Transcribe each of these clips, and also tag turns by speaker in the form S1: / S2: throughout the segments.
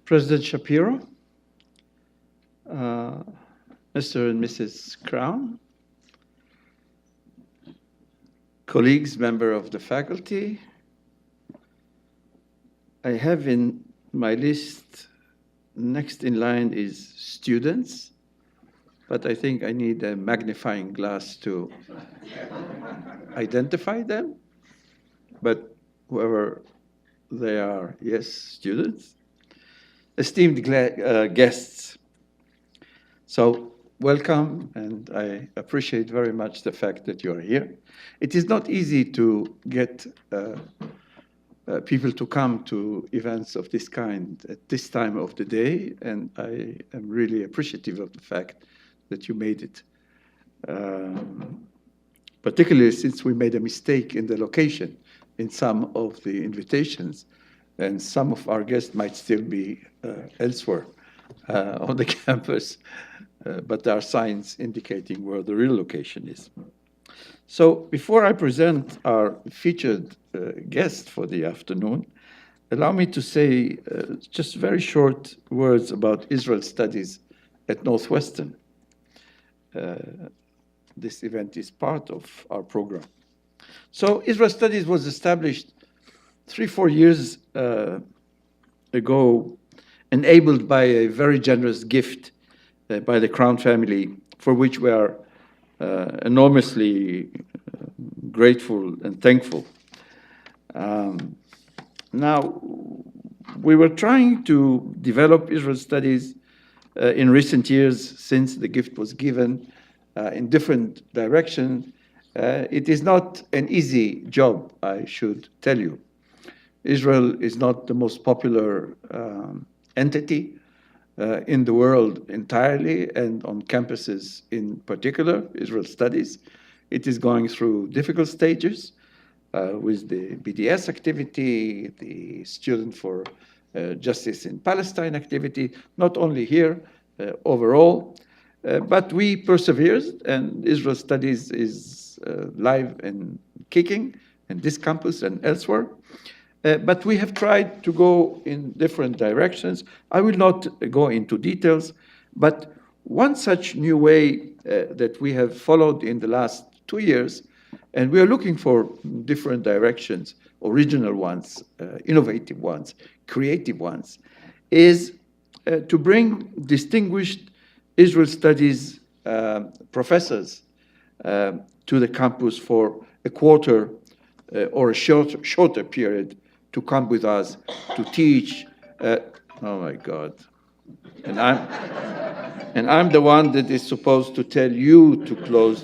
S1: President Shapiro, Mr. and Mrs. Crown, colleagues, member of the faculty. I have in my list, next in line is students, but I think I need a magnifying glass to identify them. But whoever they are, yes, students. Esteemed guests, so welcome, and I appreciate very much the fact that you are here. It is not easy to get people to come to events of this kind at this time of the day, and I am really appreciative of the fact that you made it. Particularly since we made a mistake in the location in some of the invitations, and some of our guests might still be elsewhere on the campus, but there are signs indicating where the real location is. So before I present our featured guest for the afternoon, allow me to say just very short words about Israel Studies at Northwestern. This event is part of our program. So Israel Studies was established 3-4 years ago, enabled by a very generous gift by the Crown family, for which we are enormously grateful and thankful. Now, we were trying to develop Israel Studies in recent years since the gift was given in different directions. It is not an easy job, I should tell you. Israel is not the most popular entity in the world entirely, and on campuses in particular, Israel Studies. It is going through difficult stages with the BDS activity, the Student for Justice in Palestine activity, not only here, overall, but we persevered, and Israel Studies is live and kicking in this campus and elsewhere. But we have tried to go in different directions. I will not go into details, but one such new way that we have followed in the last 2 years, and we are looking for different directions, original ones, innovative ones, creative ones, is to bring distinguished Israel Studies professors to the campus for a quarter or a shorter period to come with us to teach. Oh my God! And I'm the one that is supposed to tell you to close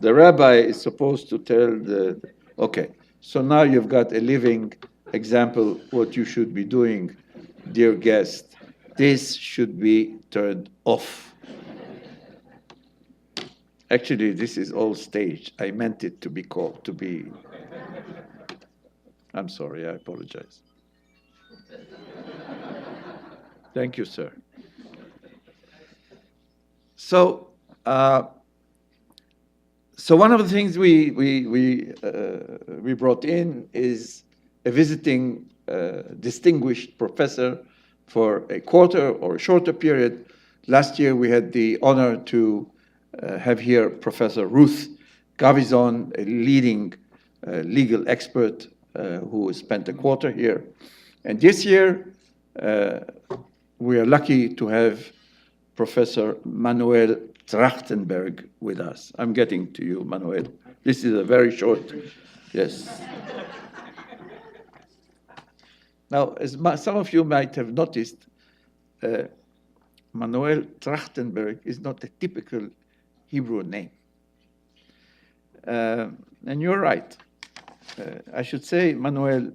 S1: the rabbi is supposed to tell the. Okay, so now you've got a living example what you should be doing, dear guest. This should be turned off. Actually, this is all staged. I meant it to be called, to be. I'm sorry, I apologize. Thank you, sir. So one of the things we brought in is a visiting distinguished professor for a quarter or a shorter period. Last year, we had the honor to have here Professor Ruth Gavizon, a leading legal expert who spent a quarter here. And this year, we are lucky to have Professor Manuel Trajtenberg with us. I'm getting to you, Manuel. This is a very short, yes. Now, as some of you might have noticed, Manuel Trajtenberg is not a typical Hebrew name. And you're right. I should say, Manuel,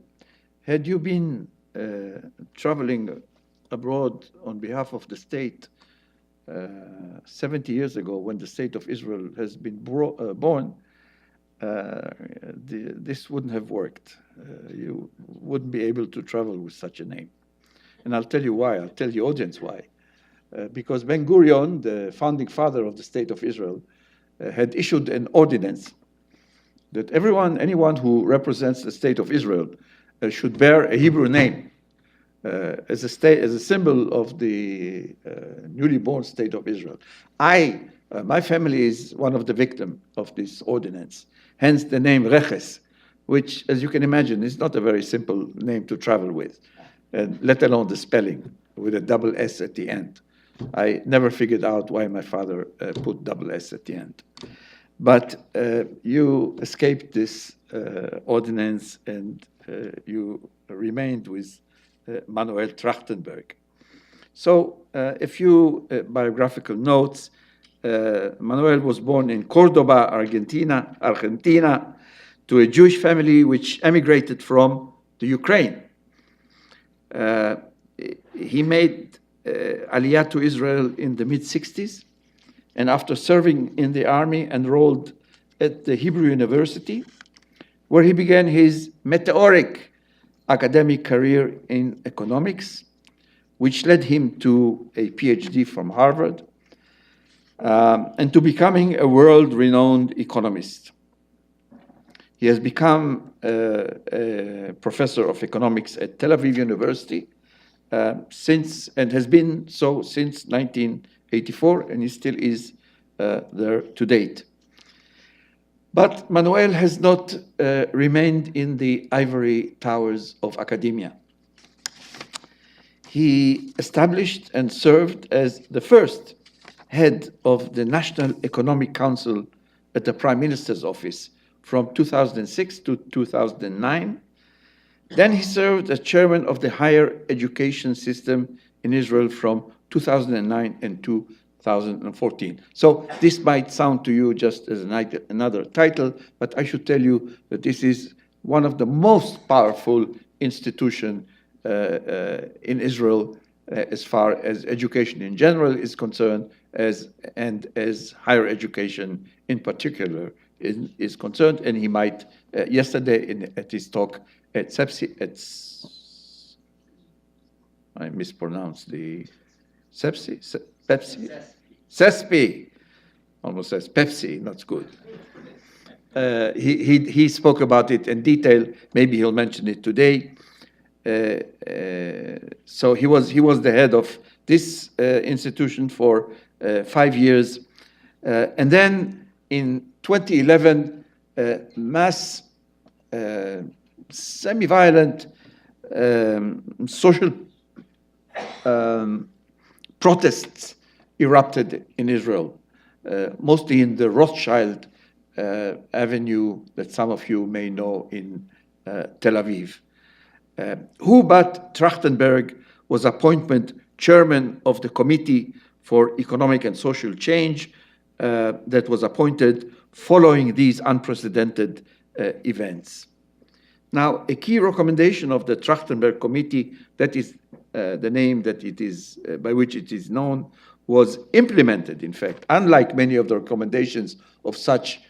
S1: had you been traveling abroad on behalf of the state 70 years ago, when the state of Israel has been born, this wouldn't have worked. You wouldn't be able to travel with such a name. And I'll tell you why. I'll tell the audience why. Because Ben Gurion, the founding father of the state of Israel, had issued an ordinance that anyone who represents the state of Israel should bear a Hebrew name. as a symbol of the newly born state of Israel. My family is one of the victims of this ordinance, hence the name Reches, which, as you can imagine, is not a very simple name to travel with, let alone the spelling with a double S at the end. I never figured out why my father put double S at the end. But you escaped this ordinance and you remained with Manuel Trajtenberg. So a few biographical notes. Manuel was born in Cordoba, Argentina, to a Jewish family which emigrated from the Ukraine. He made Aliyah to Israel in the mid-60s, and after serving in the army, enrolled at the Hebrew University, where he began his meteoric academic career in economics, which led him to a PhD from Harvard, and to becoming a world-renowned economist. He has become a professor of economics at Tel Aviv University and has been so since 1984, and he still is there to date. But Manuel has not remained in the ivory towers of academia. He established and served as the first head of the National Economic Council at the Prime Minister's office from 2006 to 2009. Then he served as chairman of the higher education system in Israel from 2009 and 2014. So this might sound to you just as another title, but I should tell you that this is one of the most powerful institutions in Israel as far as education in general is concerned, and as higher education in particular is concerned. And he might, yesterday at his talk at CEPSI, I mispronounced the CESPI, almost says Pepsi, not good. He spoke about it in detail. Maybe he'll mention it today. So he was the head of this institution for 5 years. And then in 2011, mass semi-violent social protests erupted in Israel, mostly in the Rothschild Avenue that some of you may know in Tel Aviv. Who but Trajtenberg was appointed chairman of the Committee for Economic and Social Change that was appointed following these unprecedented events. Now, a key recommendation of the Trajtenberg Committee, that is the name that it is by which it is known, was implemented, in fact, unlike many of the recommendations of such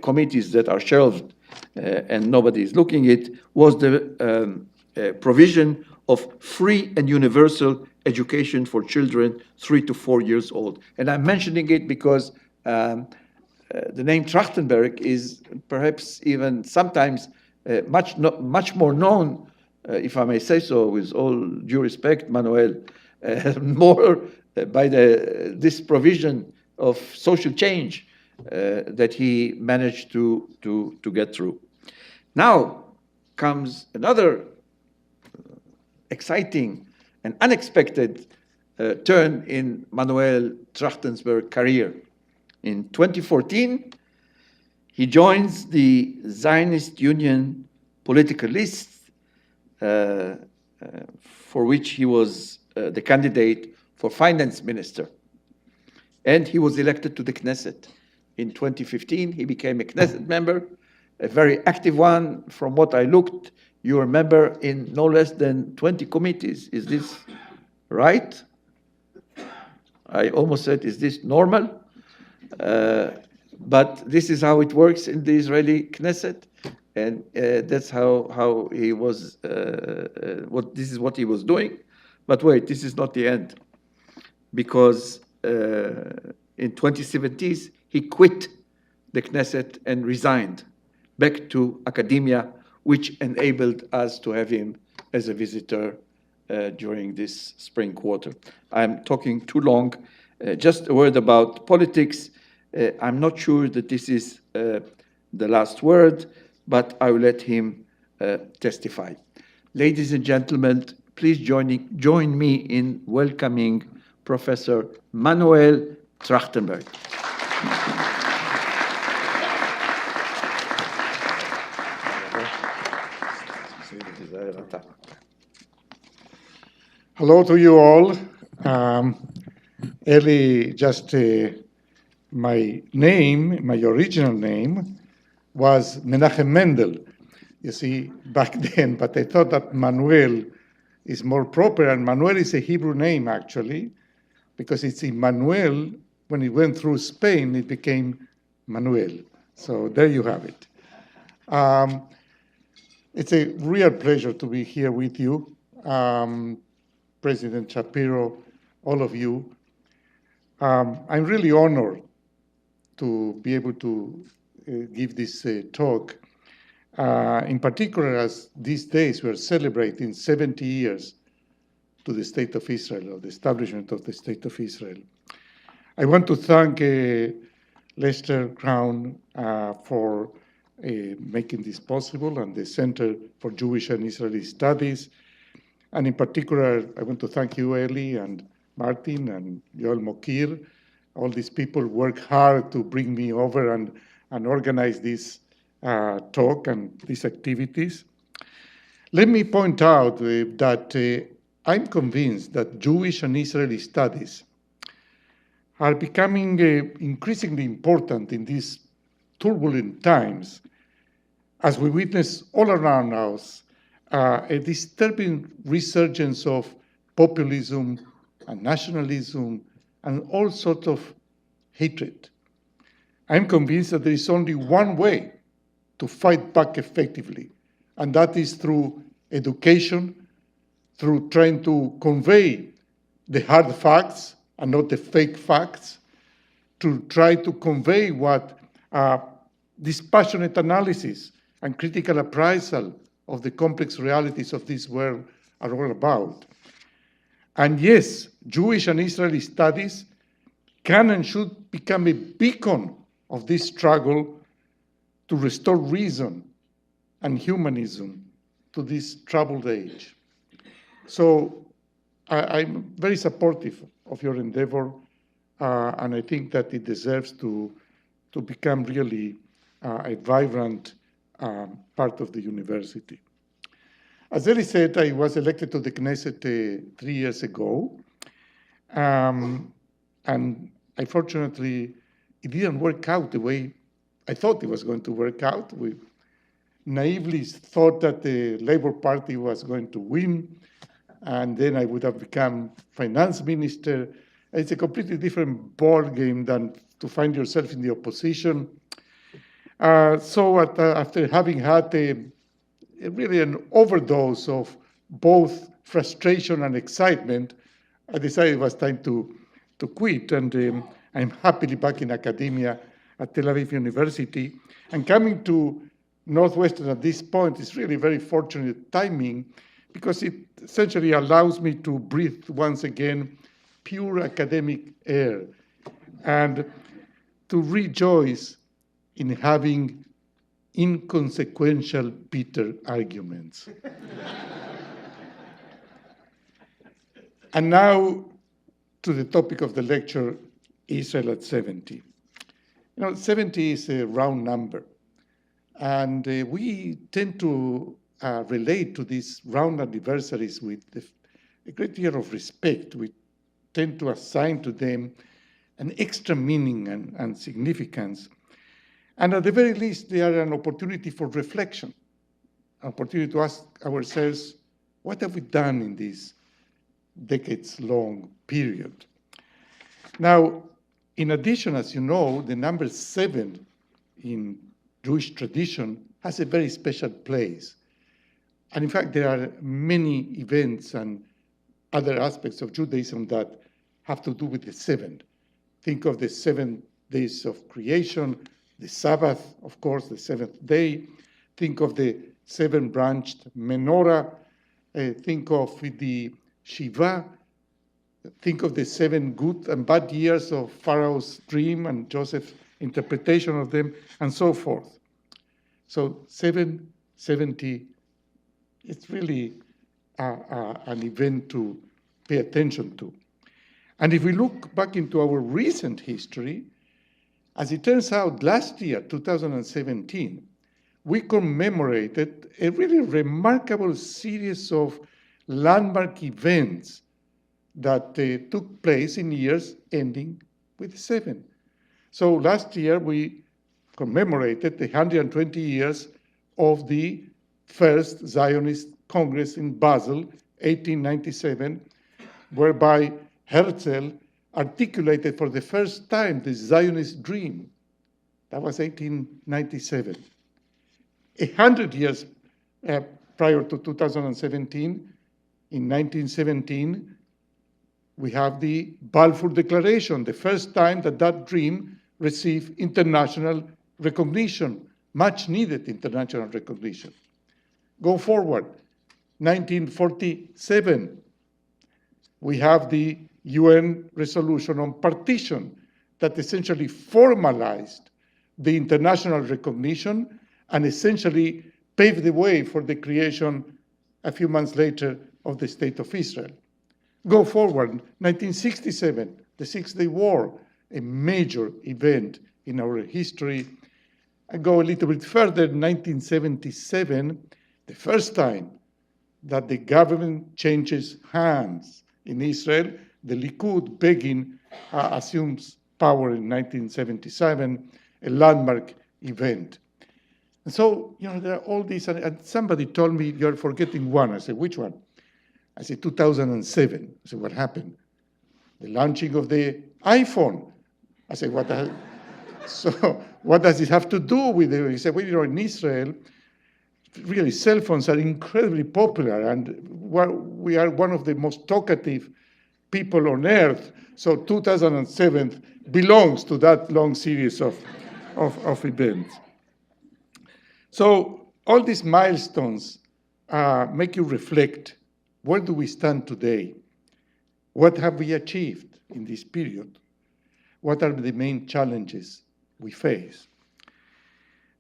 S1: committees that are shelved and nobody is looking at, was the provision of free and universal education for children 3 to 4 years old. And I'm mentioning it because the name Trajtenberg is perhaps even sometimes much more known, if I may say so, with all due respect, Manuel, more by this provision of social change that he managed to get through. Now comes another exciting and unexpected turn in Manuel Trachtenberg's career. In 2014, he joins the Zionist Union political list, for which he was the candidate for finance minister. And he was elected to the Knesset. In 2015, he became a Knesset member, a very active one. From what I looked, you are a member in no less than 20 committees. Is this right? I almost said, is this normal? But this is how it works in the Israeli Knesset, and that's how he was. This is what he was doing. But wait, this is not the end, because in 2017 he quit the Knesset and resigned back to academia, which enabled us to have him as a visitor during this spring quarter. I'm talking too long. Just a word about politics. I'm not sure that this is the last word, but I will let him testify. Ladies and gentlemen, please join me in welcoming Professor Manuel Trajtenberg.
S2: Hello to you all. Eli, just my name, my original name, was Menachem Mendel, you see, back then, but I thought that Manuel is more proper, and Manuel is a Hebrew name, actually, because it's Emmanuel. When it went through Spain, it became Manuel. So there you have it. It's a real pleasure to be here with you, President Shapiro, all of you. I'm really honored to be able to give this talk, in particular as these days we're celebrating 70 years to the State of Israel, or the establishment of the State of Israel. I want to thank Lester Crown for making this possible, and the Center for Jewish and Israeli Studies. And in particular, I want to thank you, Eli, and Martin, and Yoel Mokir. All these people work hard to bring me over and organize this talk and these activities. Let me point out that I'm convinced that Jewish and Israeli studies are becoming increasingly important in these turbulent times, as we witness all around us a disturbing resurgence of populism and nationalism and all sorts of hatred. I'm convinced that there is only one way to fight back effectively, and that is through education, through trying to convey the hard facts and not the fake facts, to try to convey what dispassionate analysis and critical appraisal of the complex realities of this world are all about. And yes, Jewish and Israeli studies can and should become a beacon of this struggle to restore reason and humanism to this troubled age. So I'm very supportive of your endeavor, and I think that it deserves to become really a vibrant part of the university. As Eli said, I was elected to the Knesset 3 years ago, and unfortunately, it didn't work out the way I thought it was going to work out. We naively thought that the Labour Party was going to win, and then I would have become finance minister. It's a completely different ball game than to find yourself in the opposition. So after having had really an overdose of both frustration and excitement, I decided it was time to quit. And I'm happily back in academia at Tel Aviv University. And coming to Northwestern at this point is really very fortunate timing, because it essentially allows me to breathe once again pure academic air and to rejoice in having inconsequential, bitter arguments. And now to the topic of the lecture, Israel at 70. 70 is a round number. And we tend to relate to these round anniversaries with a great deal of respect. We tend to assign to them an extra meaning and significance. And at the very least, they are an opportunity for reflection, an opportunity to ask ourselves, what have we done in this decades-long period? Now, in addition, as you know, the number 7 in Jewish tradition has a very special place. And in fact, there are many events and other aspects of Judaism that have to do with the 7. Think of the 7 days of creation, the Sabbath, of course, the 7th day. Think of the 7-branched menorah, think of the Shiva, think of the 7 good and bad years of Pharaoh's dream and Joseph's interpretation of them, and so forth. So 770, it's really an event to pay attention to. And if we look back into our recent history, as it turns out, last year, 2017, we commemorated a really remarkable series of landmark events that took place in years ending with 7. So last year, we commemorated the 120 years of the first Zionist Congress in Basel, 1897, whereby Herzl articulated for the first time the Zionist dream. That was 1897. 100 years prior to 2017, in 1917, we have the Balfour Declaration, the first time that that dream received international recognition, much needed international recognition. Go forward, 1947, we have the UN resolution on partition that essentially formalized the international recognition and essentially paved the way for the creation a few months later of the State of Israel. Go forward, 1967, the Six-Day War, a major event in our history. And go a little bit further, 1977, the first time that the government changes hands in Israel. The Likud, Begin, assumes power in 1977, a landmark event. And so, there are all these, and somebody told me, you're forgetting one. I said, which one? I said, 2007. I said, what happened? The launching of the iPhone. I said, what the hell? So what does it have to do with it? He said, well, in Israel, really, cell phones are incredibly popular, and we are one of the most talkative people on earth. So 2007 belongs to that long series of events. So all these milestones make you reflect, where do we stand today? What have we achieved in this period? What are the main challenges we face?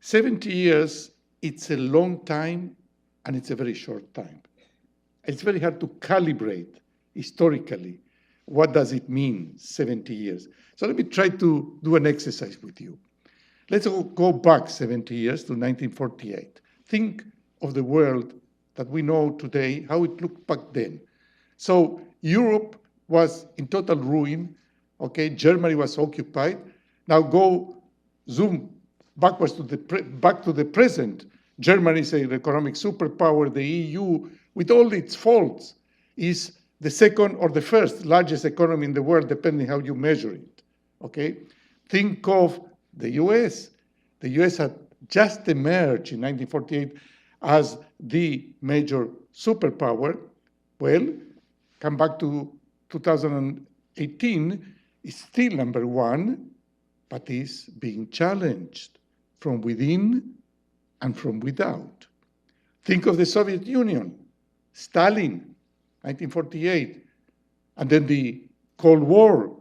S2: 70 years, it's a long time, and it's a very short time. It's very hard to calibrate historically. What does it mean, 70 years? So let me try to do an exercise with you. Let's go back 70 years to 1948. Think of the world that we know today, how it looked back then. So Europe was in total ruin, okay? Germany was occupied. Now zoom backwards back to the present. Germany is an economic superpower. The EU, with all its faults, is the second or the first largest economy in the world, depending how you measure it, okay? Think of the US. The US had just emerged in 1948 as the major superpower. Well, come back to 2018, it's still number one, but is being challenged from within and from without. Think of the Soviet Union, Stalin, 1948, and then the Cold War,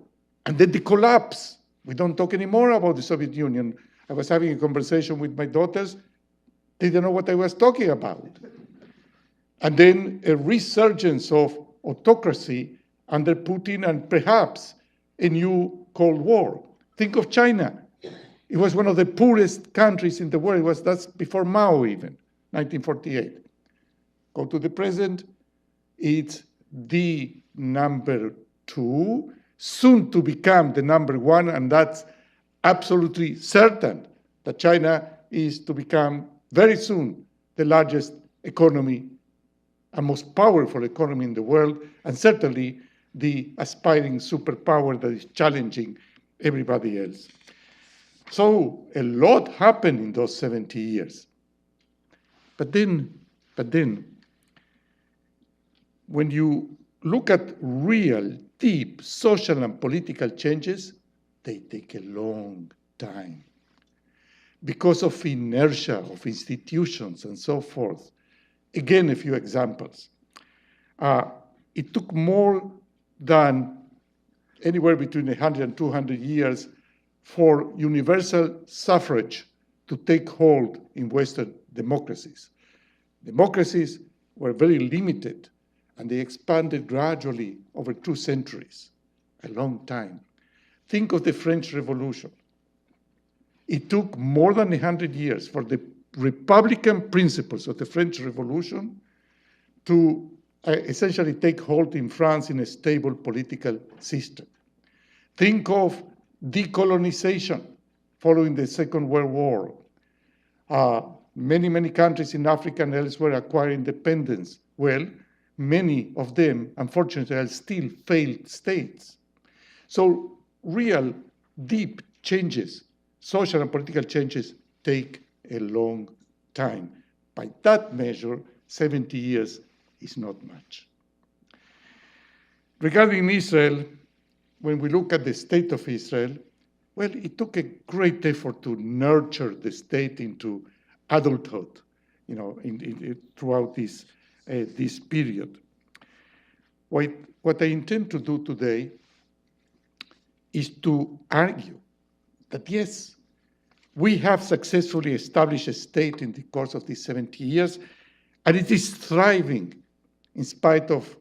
S2: and then the collapse. We don't talk anymore about the Soviet Union. I was having a conversation with my daughters. They didn't know what I was talking about. And then a resurgence of autocracy under Putin, and perhaps a new Cold War. Think of China. It was one of the poorest countries in the world. That's before Mao even, 1948. Go to the present, it's the number 2, soon to become the number 1, and that's absolutely certain that China is to become very soon the largest economy and most powerful economy in the world, and certainly the aspiring superpower that is challenging everybody else. So a lot happened in those 70 years. But then, when you look at real, deep social and political changes, they take a long time because of inertia of institutions and so forth. Again, a few examples. It took more than anywhere between 100 and 200 years for universal suffrage to take hold in Western democracies. Democracies were very limited, and they expanded gradually over 2 centuries, a long time. Think of the French Revolution. It took more than 100 years for the republican principles of the French Revolution to essentially take hold in France in a stable political system. Think of decolonization following the Second World War. Many countries in Africa and elsewhere acquire independence. Well, many of them, unfortunately, are still failed states. So real deep changes, social and political changes, take a long time. By that measure, 70 years is not much. Regarding Israel, when we look at the state of Israel, well, it took a great effort to nurture the state into adulthood, throughout this period. What I intend to do today is to argue that yes, we have successfully established a state in the course of these 70 years, and it is thriving in spite of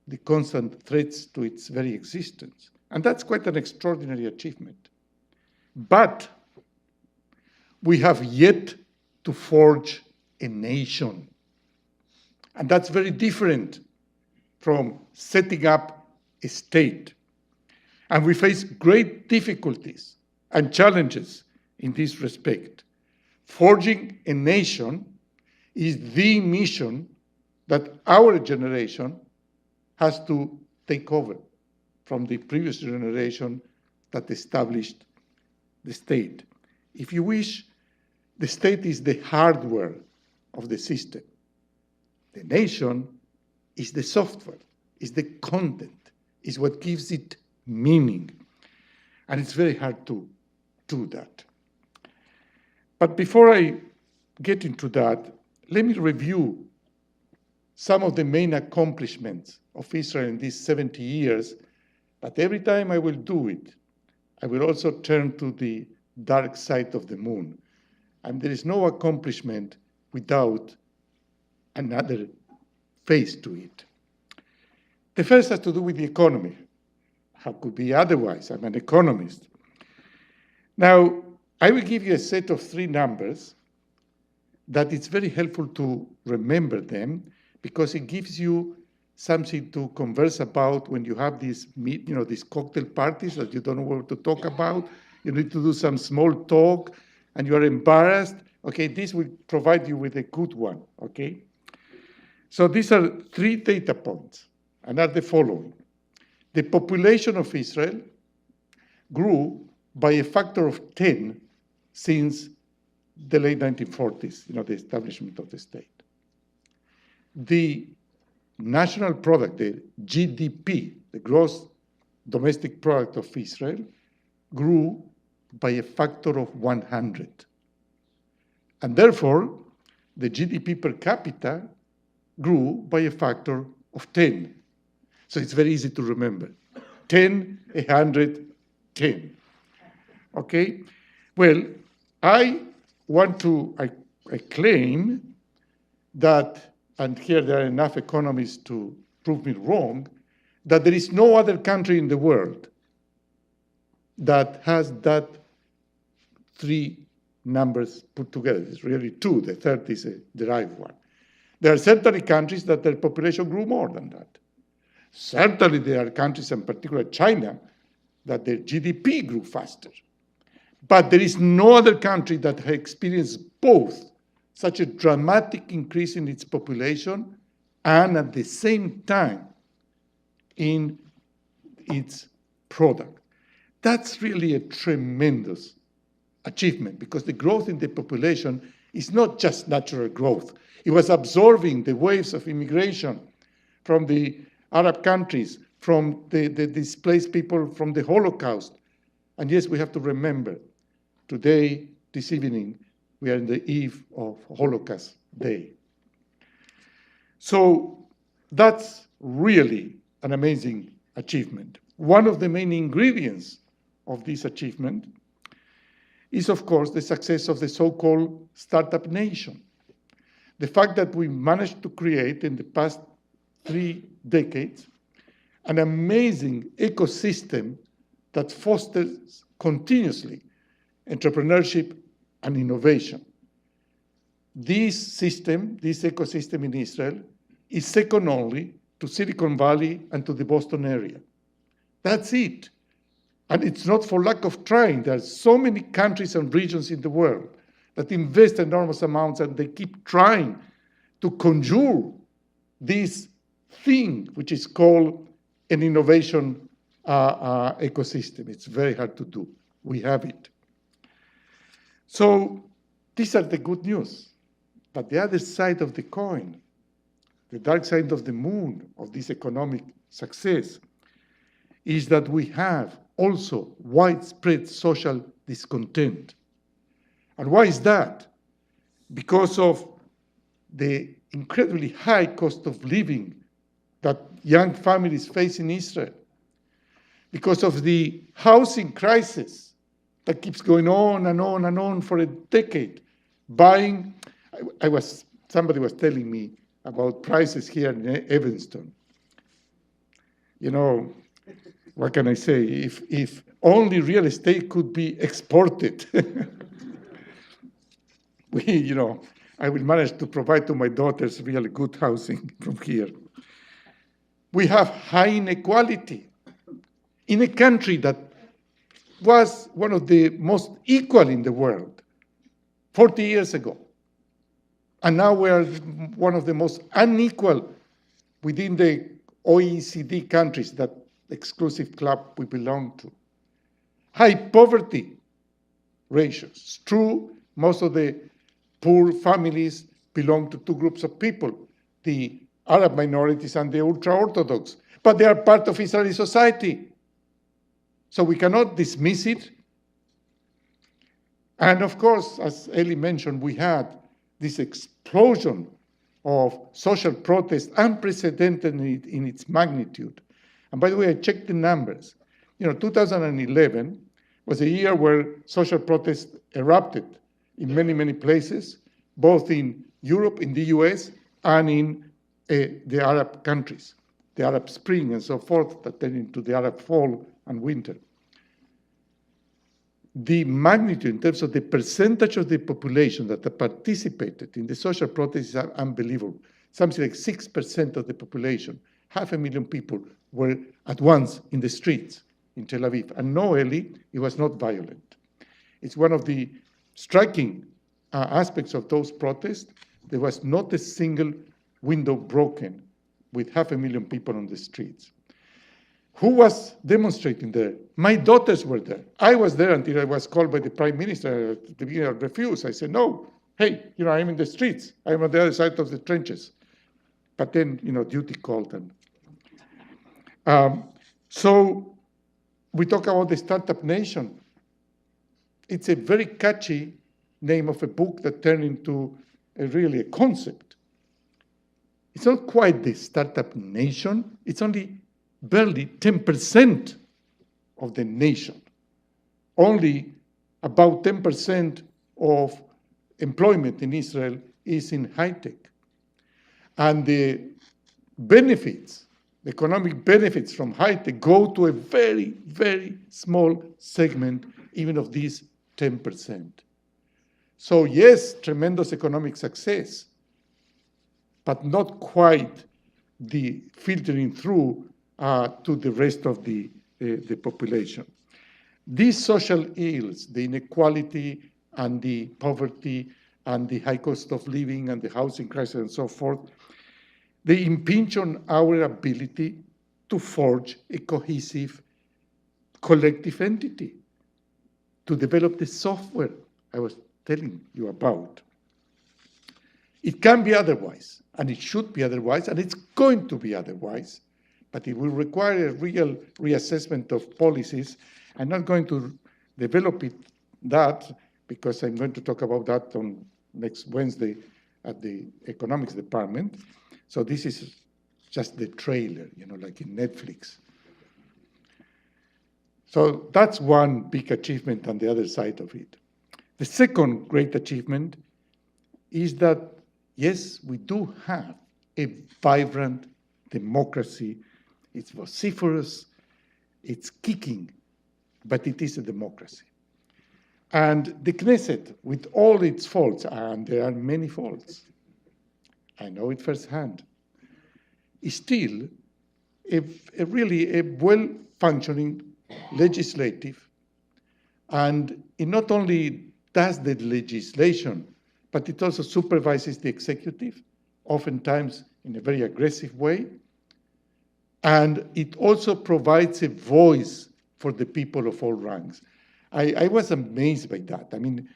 S2: the constant threats to its very existence. And that's quite an extraordinary achievement. But we have yet to forge a nation. And that's very different from setting up a state. And we face great difficulties and challenges in this respect. Forging a nation is the mission that our generation has to take over from the previous generation that established the state. If you wish, the state is the hardware of the system. The nation is the software, is the content, is what gives it meaning. And it's very hard to do that. But before I get into that, let me review some of the main accomplishments of Israel in these 70 years. But every time I will do it, I will also turn to the dark side of the moon. And there is no accomplishment without another face to it. The first has to do with the economy. How could it be otherwise? I'm an economist. Now, I will give you a set of 3 numbers that it's very helpful to remember them because it gives you something to converse about when you have these cocktail parties that you don't know what to talk about. You need to do some small talk and you are embarrassed. Okay, this will provide you with a good one, okay? So these are 3 data points and are the following. The population of Israel grew by a factor of 10 since the late 1940s, the establishment of the state. The national product, the GDP, the gross domestic product of Israel, grew by a factor of 100. And therefore, the GDP per capita grew by a factor of 10. So it's very easy to remember. 10, 100, 10. Okay? Well, I claim that, and here there are enough economists to prove me wrong, that there is no other country in the world that has that 3 numbers put together. It's really 2. The third is a derived one. There are certainly countries that their population grew more than that. Certainly there are countries, in particular China, that their GDP grew faster. But there is no other country that has experienced both such a dramatic increase in its population and at the same time in its product. That's really a tremendous achievement because the growth in the population is not just natural growth. It was absorbing the waves of immigration from the Arab countries, from the displaced people from the Holocaust. And yes, we have to remember, today, this evening, we are in the eve of Holocaust Day. So that's really an amazing achievement. One of the main ingredients of this achievement is, of course, the success of the so-called startup nation. The fact that we managed to create in the past 3 decades an amazing ecosystem that fosters continuously entrepreneurship and innovation. This system, this ecosystem in Israel, is second only to Silicon Valley and to the Boston area. That's it. And it's not for lack of trying. There are so many countries and regions in the world that invest enormous amounts, and they keep trying to conjure this thing, which is called an innovation ecosystem. It's very hard to do. We have it. So these are the good news. But the other side of the coin, the dark side of the moon of this economic success, is that we have also widespread social discontent. And why is that? Because of the incredibly high cost of living that young families face in Israel, because of the housing crisis that keeps going on and on and on for a decade. Somebody was telling me about prices here in Evanston. You know, what can I say? If only real estate could be exported, I will manage to provide to my daughters really good housing from here. We have high inequality in a country that was one of the most equal in the world 40 years ago. And now we are one of the most unequal within the OECD countries, that exclusive club we belong to. High poverty ratios. It's true, most of the poor families belong to 2 groups of people, the Arab minorities and the ultra-Orthodox, but they are part of Israeli society. So we cannot dismiss it. And of course, as Eli mentioned, we had this explosion of social protest, unprecedented in its magnitude. And by the way, I checked the numbers. 2011 was a year where social protest erupted in many, many places, both in Europe, in the US, and in the Arab countries, the Arab Spring and so forth, that turned into the Arab fall and winter. The magnitude in terms of the percentage of the population that participated in the social protests are unbelievable. Something like 6% of the population, 500,000 people, were at once in the streets in Tel Aviv. And no, Eli, it was not violent. It's one of the striking aspects of those protests. There was not a single window broken with 500,000 people on the streets. Who was demonstrating there? My daughters were there. I was there until I was called by the prime minister at the beginning. I refused. I said, no, hey, I'm in the streets. I'm on the other side of the trenches. But then, duty called them. So we talk about the startup nation. It's a very catchy name of a book that turned into really a concept. It's not quite the startup nation. It's only barely 10% of the nation. Only about 10% of employment in Israel is in high tech. And the benefits, the economic benefits from high tech go to a very, very small segment, even of this 10%. So yes, tremendous economic success, but not quite the filtering through to the rest of the population. These social ills, the inequality and the poverty and the high cost of living and the housing crisis and so forth, they impinge on our ability to forge a cohesive collective entity, to develop the software I was telling you about. It can be otherwise, and it should be otherwise, and it's going to be otherwise, but it will require a real reassessment of policies. I'm not going to develop that because I'm going to talk about that on next Wednesday at the economics department. So this is just the trailer, like in Netflix. So that's one big achievement on the other side of it. The second great achievement is that, yes, we do have a vibrant democracy. It's vociferous, it's kicking, but it is a democracy. And the Knesset, with all its faults, and there are many faults, I know it firsthand, is still really a well-functioning legislative, and it not only does the legislation, but it also supervises the executive, oftentimes in a very aggressive way, and it also provides a voice for the people of all ranks. I was amazed by that. I mean,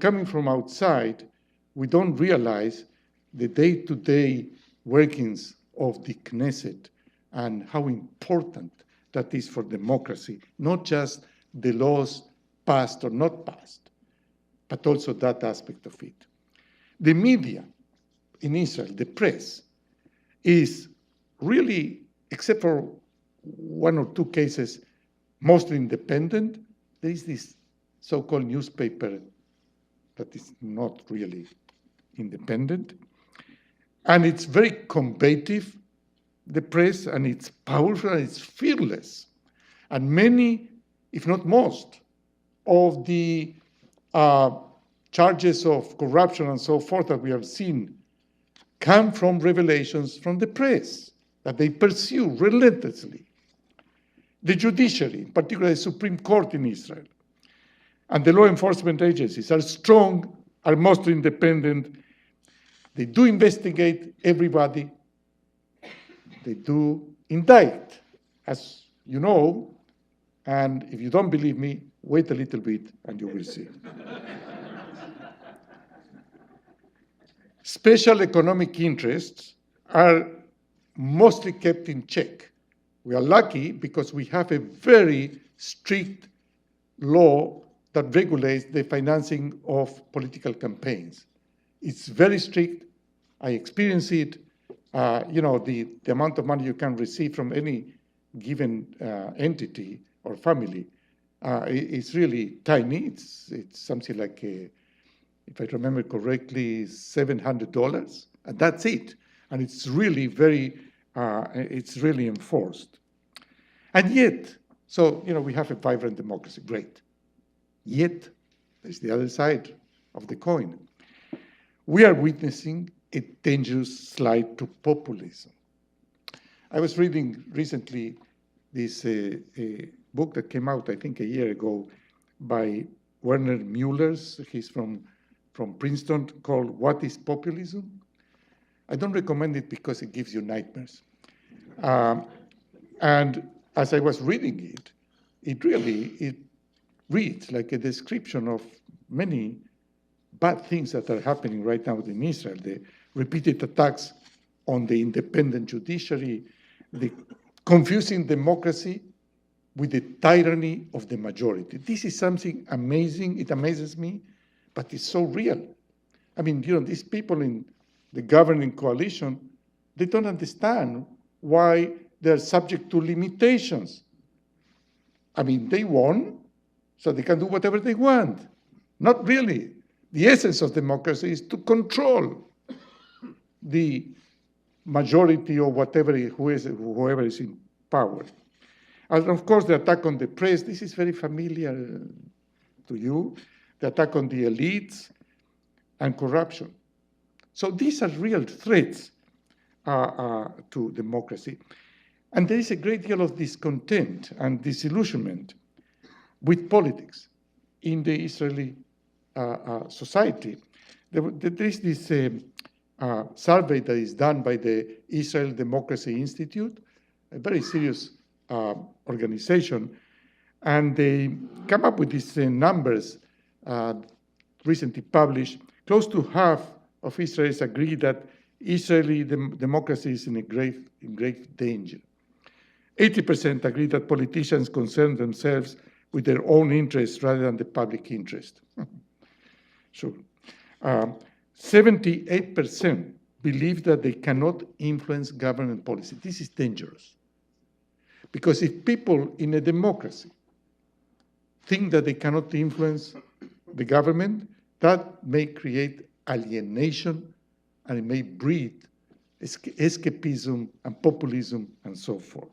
S2: coming from outside, we don't realize the day-to-day workings of the Knesset and how important that is for democracy, not just the laws passed or not passed, but also that aspect of it. The media in Israel, the press, is really, except for one or two cases, mostly independent. There is this so-called newspaper that is not really independent. And it's very combative, the press, and it's powerful and it's fearless. And many, if not most, of the charges of corruption and so forth that we have seen come from revelations from the press that they pursue relentlessly. The judiciary, in particular the Supreme Court in Israel, and the law enforcement agencies are strong, are mostly independent. They do investigate everybody. They do indict, as you know, and if you don't believe me, wait a little bit and you will see. Special economic interests are mostly kept in check. We are lucky because we have a very strict law that regulates the financing of political campaigns. It's very strict. I experience it. The amount of money you can receive from any given entity or family is really tiny. It's something like, if I remember correctly, $700, and that's it. And it's really it's really enforced. And yet, so, we have a vibrant democracy, great. Yet, there's the other side of the coin. We are witnessing a dangerous slide to populism. I was reading recently this book that came out, I think, a year ago by Werner Müllers. He's from Princeton, called What is Populism? I don't recommend it because it gives you nightmares. And as I was reading it, it reads like a description of many bad things that are happening right now in Israel. The repeated attacks on the independent judiciary, the confusing democracy with the tyranny of the majority. This is something amazing. It amazes me, but it's so real. I mean, these people in the governing coalition, they don't understand why they're subject to limitations. I mean, they won, so they can do whatever they want. Not really. The essence of democracy is to control the majority or whoever is in power. And of course, the attack on the press, this is very familiar to you, the attack on the elites and corruption. So these are real threats to democracy. And there is a great deal of discontent and disillusionment with politics in the Israeli society. There is this survey that is done by the Israel Democracy Institute, a very serious organization, and they come up with these numbers recently published. Close to half of Israelis agree that Israeli democracy is in grave danger. 80% agree that politicians concern themselves with their own interests rather than the public interest. Sure. 78% believe that they cannot influence government policy. This is dangerous. Because if people in a democracy think that they cannot influence the government, that may create alienation and it may breed escapism and populism and so forth.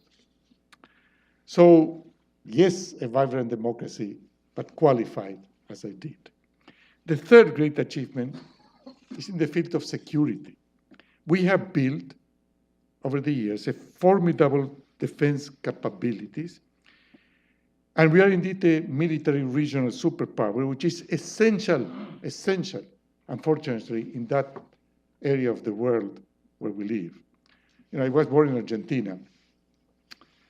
S2: So, yes, a vibrant democracy, but qualified as I did. The third great achievement is in the field of security. We have built, over the years, a formidable defense capabilities, and we are indeed a military regional superpower, which is essential, unfortunately, in that area of the world where we live. You know, I was born in Argentina,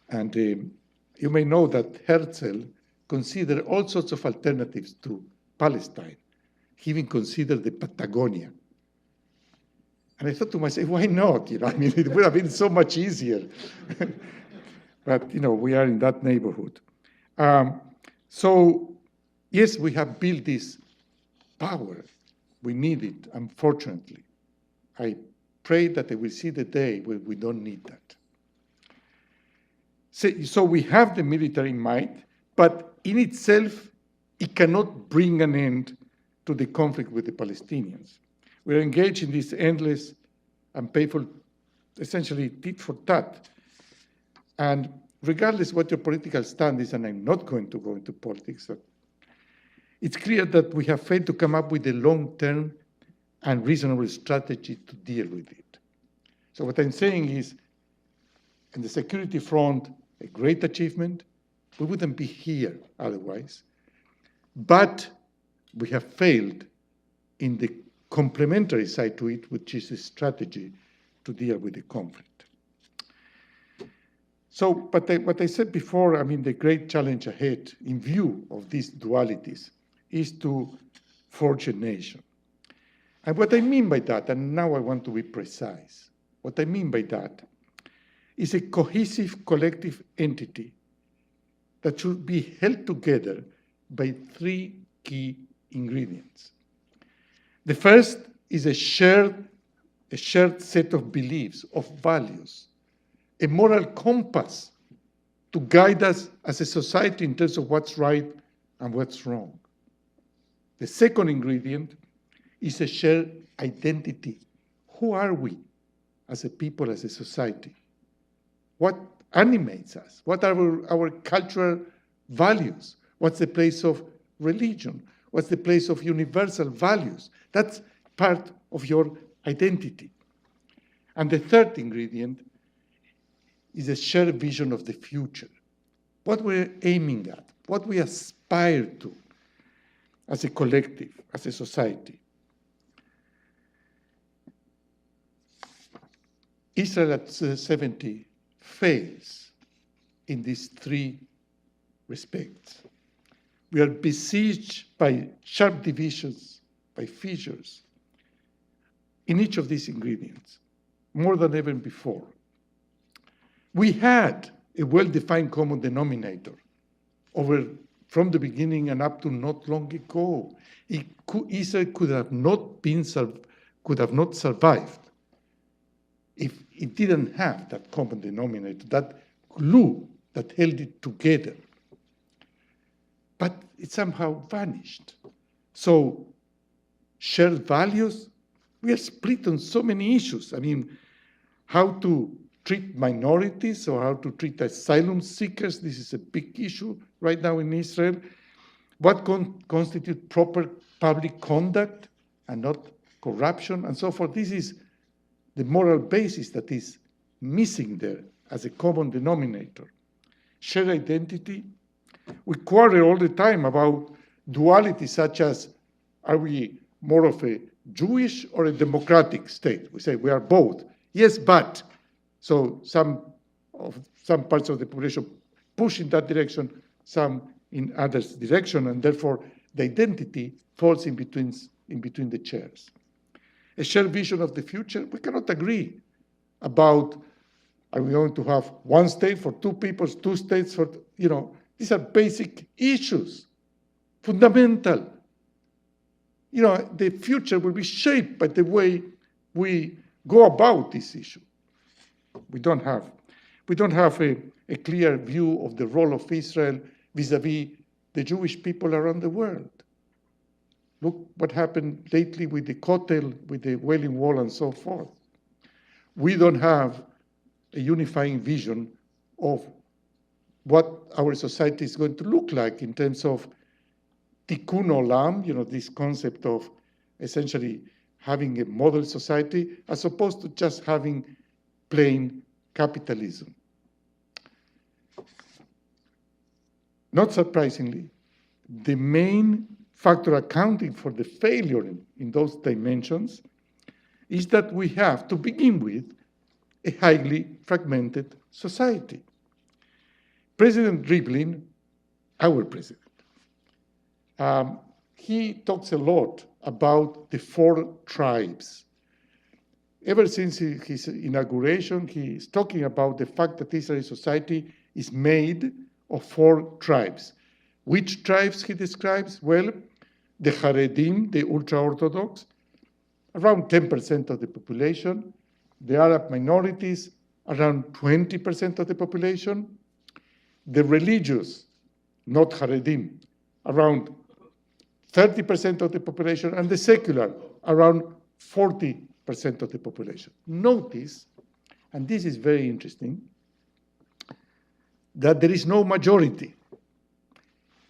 S2: and you may know that Herzl considered all sorts of alternatives to Palestine. He even considered the Patagonia. And I thought to myself, why not? You know, I mean, it would have been so much easier. But, you know, we are in that neighborhood. So, yes, we have built this power. We need it, unfortunately. I pray that they will see the day where we don't need that. So we have the military might, but in itself, it cannot bring an end to the conflict with the Palestinians. We're engaged in this endless and painful, essentially tit for tat. And regardless what your political stand is, and I'm not going to go into politics, it's clear that we have failed to come up with a long-term and reasonable strategy to deal with it. So what I'm saying is, in the security front, a great achievement. We wouldn't be here otherwise. But we have failed in the complementary side to it, which is a strategy to deal with the conflict. So, but what I said before, I mean, the great challenge ahead in view of these dualities is to forge a nation. And what I mean by that, and now I want to be precise, what I mean by that is a cohesive collective entity that should be held together by three key ingredients. The first is a shared set of beliefs, of values, a moral compass to guide us as a society in terms of what's right and what's wrong. The second ingredient is a shared identity. Who are we as a people, as a society? What animates us? What are our cultural values? What's the place of religion? What's the place of universal values? That's part of your identity. And the third ingredient is a shared vision of the future. What we're aiming at, what we aspire to as a collective, as a society. Israel at 70 fails in these three respects. We are besieged by sharp divisions, by fissures, in each of these ingredients, more than ever before. We had a well-defined common denominator from the beginning and up to not long ago. Israel could have not survived if it didn't have that common denominator, that glue that held it together. But it somehow vanished. So, shared values, we are split on so many issues. I mean, how to treat minorities or how to treat asylum seekers, this is a big issue right now in Israel. What constitutes proper public conduct and not corruption and so forth. This is the moral basis that is missing there as a common denominator. Shared identity. We quarrel all the time about duality such as, are we more of a Jewish or a democratic state? We say we are both. Yes, but. So some parts of the population push in that direction, some in others' direction, and therefore the identity falls in between the chairs. A shared vision of the future, we cannot agree about, are we going to have one state for two peoples, two states for, these are basic issues, fundamental. The future will be shaped by the way we go about this issue. We don't have a clear view of the role of Israel vis-a-vis the Jewish people around the world. Look what happened lately with the Kotel, with the Wailing Wall, and so forth. We don't have a unifying vision of what our society is going to look like in terms of tikkun olam, this concept of essentially having a model society as opposed to just having plain capitalism. Not surprisingly, the main factor accounting for the failure in those dimensions is that we have, to begin with, a highly fragmented society. President Rivlin, our president, he talks a lot about the 4 tribes. Ever since his inauguration, he is talking about the fact that Israeli society is made of 4 tribes. Which tribes he describes? Well, the Haredim, the ultra-Orthodox, around 10% of the population, the Arab minorities, around 20% of the population, the religious, not Haredim, around 30% of the population, and the secular, around 40% of the population. Notice, and this is very interesting, that there is no majority.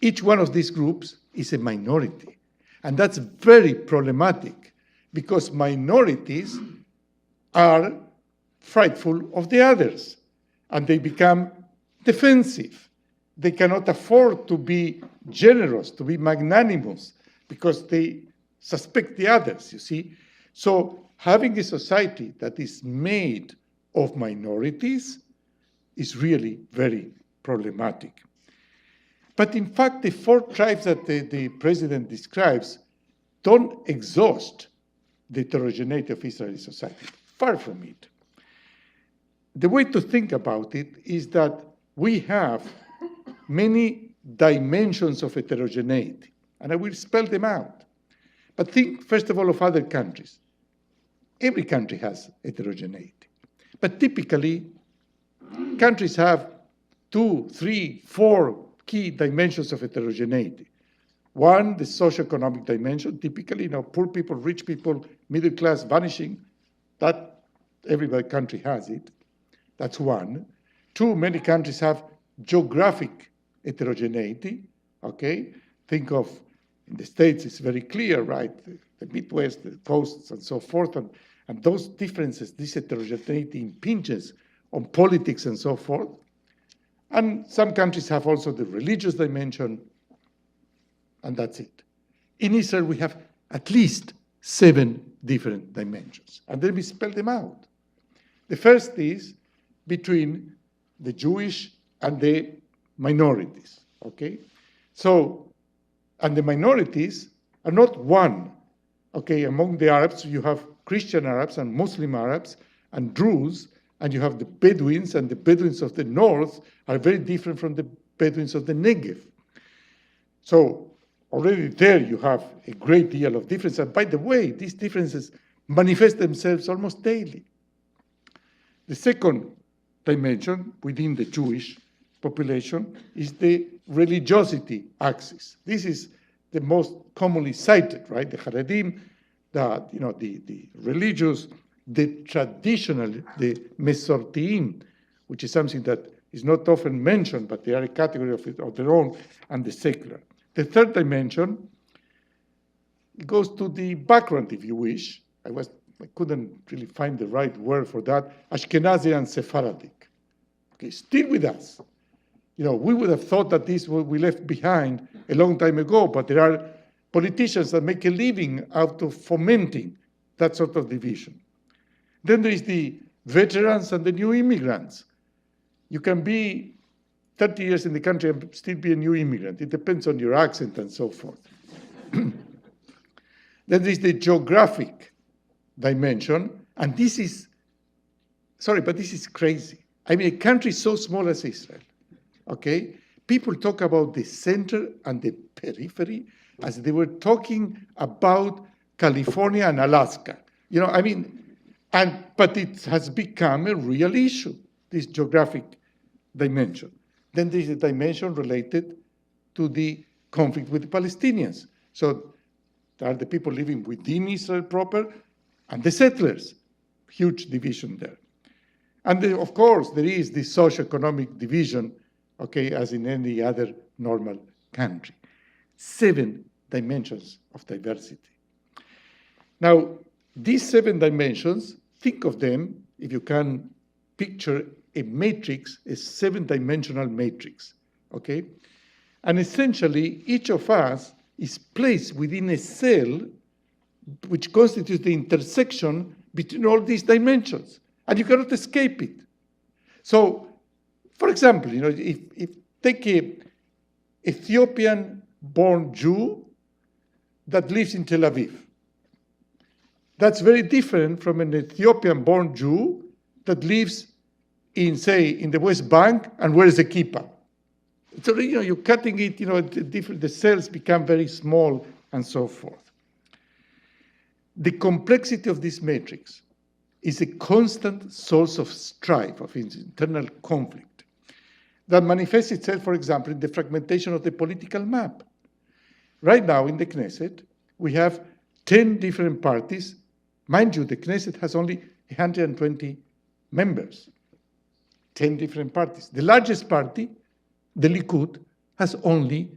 S2: Each one of these groups is a minority. And that's very problematic because minorities are frightful of the others and they become defensive. They cannot afford to be generous, to be magnanimous, because they suspect the others, you see. So having a society that is made of minorities is really very problematic. But in fact, the 4 tribes that the president describes don't exhaust the heterogeneity of Israeli society. Far from it. The way to think about it is that we have many dimensions of heterogeneity, and I will spell them out. But think, first of all, of other countries. Every country has heterogeneity. But typically, countries have 2, 3, 4 key dimensions of heterogeneity. One, the socioeconomic dimension, typically, poor people, rich people, middle class vanishing. That every country has it. That's one. 2, many countries have geographic heterogeneity, okay? Think of, in the States, it's very clear, right? The Midwest, the coasts, and so forth, and those differences, this heterogeneity impinges on politics and so forth. And some countries have also the religious dimension, and that's it. In Israel, we have at least 7 different dimensions, and let me spell them out. The first is between the Jewish and the minorities, okay? So, and the minorities are not one, okay? Among the Arabs, you have Christian Arabs and Muslim Arabs and Druze, and you have the Bedouins, and the Bedouins of the north are very different from the Bedouins of the Negev. So already there you have a great deal of difference. And by the way, these differences manifest themselves almost daily. The second dimension within the Jewish population is the religiosity axis. This is the most commonly cited, right? The Haredim, the religious, the traditional, the Mesortiim, which is something that is not often mentioned, but they are a category of their own, and the secular. The third dimension goes to the background, if you wish. I couldn't really find the right word for that. Ashkenazi and Sephardic. Okay, still with us. We would have thought that this we left behind a long time ago, but there are politicians that make a living out of fomenting that sort of division. Then there is the veterans and the new immigrants. You can be 30 years in the country and still be a new immigrant. It depends on your accent and so forth. Then there is the geographic dimension, and this is crazy. I mean, a country so small as Israel, okay? People talk about the center and the periphery as they were talking about California and Alaska. But it has become a real issue, this geographic dimension. Then there's a dimension related to the conflict with the Palestinians. So there are the people living within Israel proper and the settlers. Huge division there. And then, of course, there is the socio-economic division, okay, as in any other normal country. 7 dimensions of diversity. Now, these 7 dimensions, think of them, if you can picture a matrix, a 7-dimensional matrix, okay? And essentially, each of us is placed within a cell which constitutes the intersection between all these dimensions, and you cannot escape it. So, for example, if take a Ethiopian-born Jew that lives in Tel Aviv, that's very different from an Ethiopian-born Jew that lives in, say, in the West Bank and wears a kippah. So, you're cutting it, the cells become very small and so forth. The complexity of this matrix is a constant source of strife, of internal conflict, that manifests itself, for example, in the fragmentation of the political map. Right now in the Knesset, we have 10 different parties. Mind you, the Knesset has only 120 members, 10 different parties. The largest party, the Likud, has only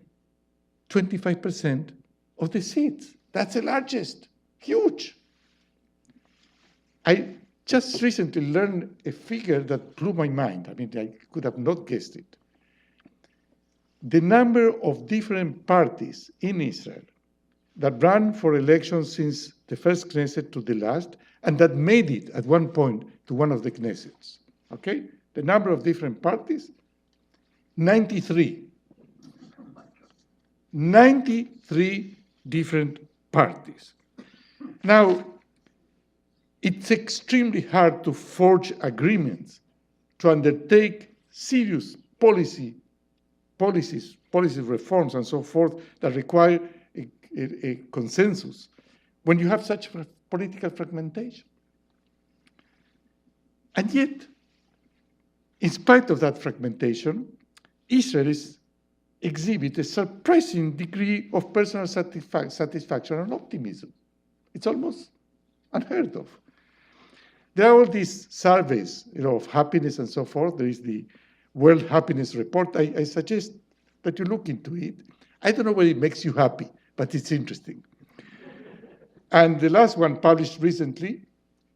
S2: 25% of the seats. That's the largest. Huge. I just recently learned a figure that blew my mind. I mean, I could have not guessed it. The number of different parties in Israel that ran for elections since the first Knesset to the last, and that made it at one point to one of the Knessets. Okay? The number of different parties, 93. 93 different parties. Now, it's extremely hard to forge agreements, to undertake serious policy reforms and so forth that require a consensus when you have such political fragmentation. And yet, in spite of that fragmentation, Israel exhibits a surprising degree of personal satisfaction and optimism. It's almost unheard of. There are all these surveys, of happiness and so forth. There is the World Happiness Report. I suggest that you look into it. I don't know whether it makes you happy, but it's interesting. And the last one published recently,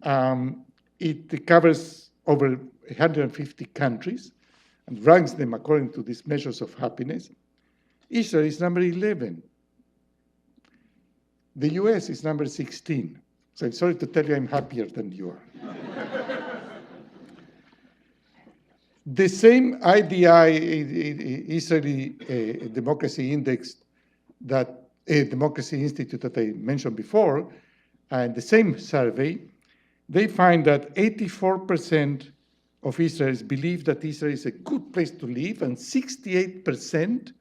S2: it covers over 150 countries and ranks them according to these measures of happiness. Israel is number 11. The US is number 16. So I'm sorry to tell you I'm happier than you are. The same IDI, Israeli Democracy Index, that Democracy Institute that I mentioned before, and the same survey, they find that 84% of Israelis believe that Israel is a good place to live, and 68%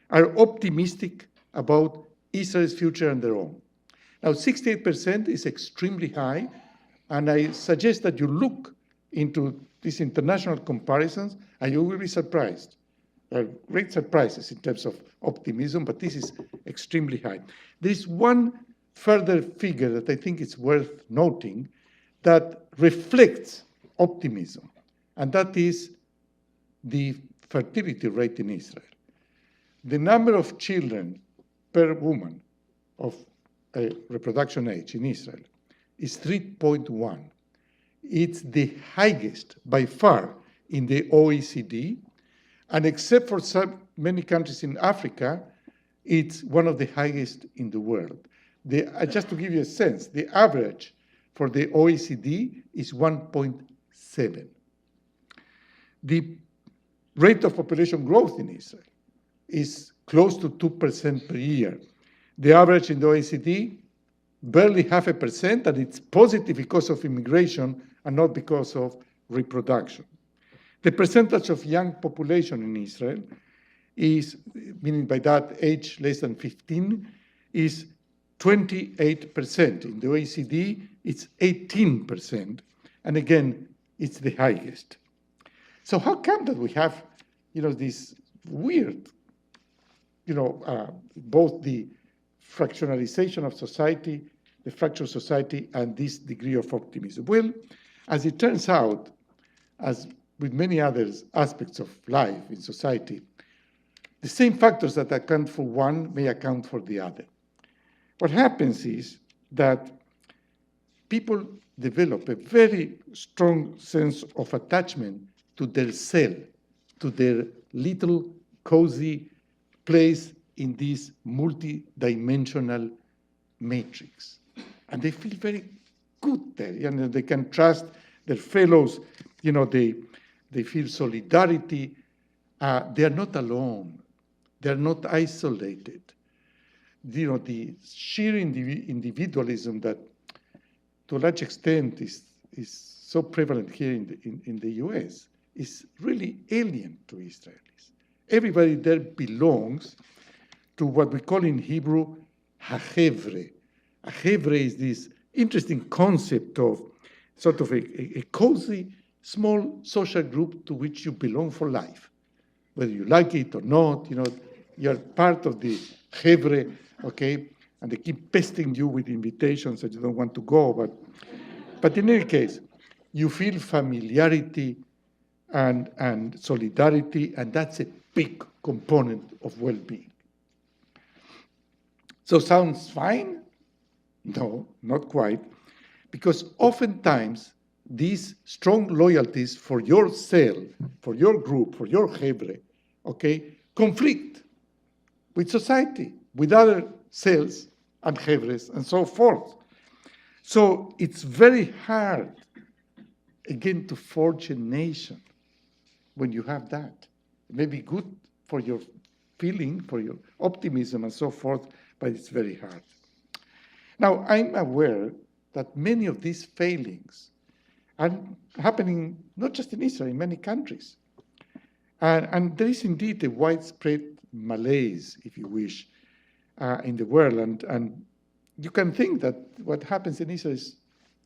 S2: are optimistic about Israel's future and their own. Now, 68% is extremely high, and I suggest that you look into these international comparisons, and you will be surprised. There are great surprises in terms of optimism, but this is extremely high. There is one further figure that I think is worth noting that reflects optimism, and that is the fertility rate in Israel. The number of children per woman of reproduction age in Israel is 3.1. It's the highest by far in the OECD, and except for many countries in Africa, it's one of the highest in the world. Just to give you a sense, the average for the OECD is 1.7. The rate of population growth in Israel is close to 2% per year. The average in the OECD, barely 0.5%, and it's positive because of immigration and not because of reproduction. The percentage of young population in Israel is, meaning by that age less than 15, is 28%. In the OECD, it's 18%. And again, it's the highest. So how come that we have, this weird, both the fractionalization of society, the fractured society, and this degree of optimism? Well, as it turns out, as with many other aspects of life in society, the same factors that account for one may account for the other. What happens is that people develop a very strong sense of attachment to their cell, to their little cozy place in this multi-dimensional matrix. And they feel very good there. They can trust their fellows. They feel solidarity. They are not alone. They are not isolated. The sheer individualism that, to a large extent, is so prevalent here in the US is really alien to Israelis. Everybody there belongs to what we call in Hebrew hachevre. Hachevre is this interesting concept of sort of a cozy, small social group to which you belong for life. Whether you like it or not, you're part of the chevre, okay? And they keep pestering you with invitations that you don't want to go. But in any case, you feel familiarity and solidarity, and that's a big component of well-being. So sounds fine? No, not quite. Because oftentimes, these strong loyalties for your cell, for your group, for your chevre, okay, conflict with society, with other cells and chevres, and so forth. So it's very hard, again, to forge a nation when you have that. It may be good for your feeling, for your optimism, and so forth, but it's very hard. Now, I'm aware that many of these failings are happening not just in Israel, in many countries. And there is indeed a widespread malaise, if you wish, in the world. And you can think that what happens in Israel is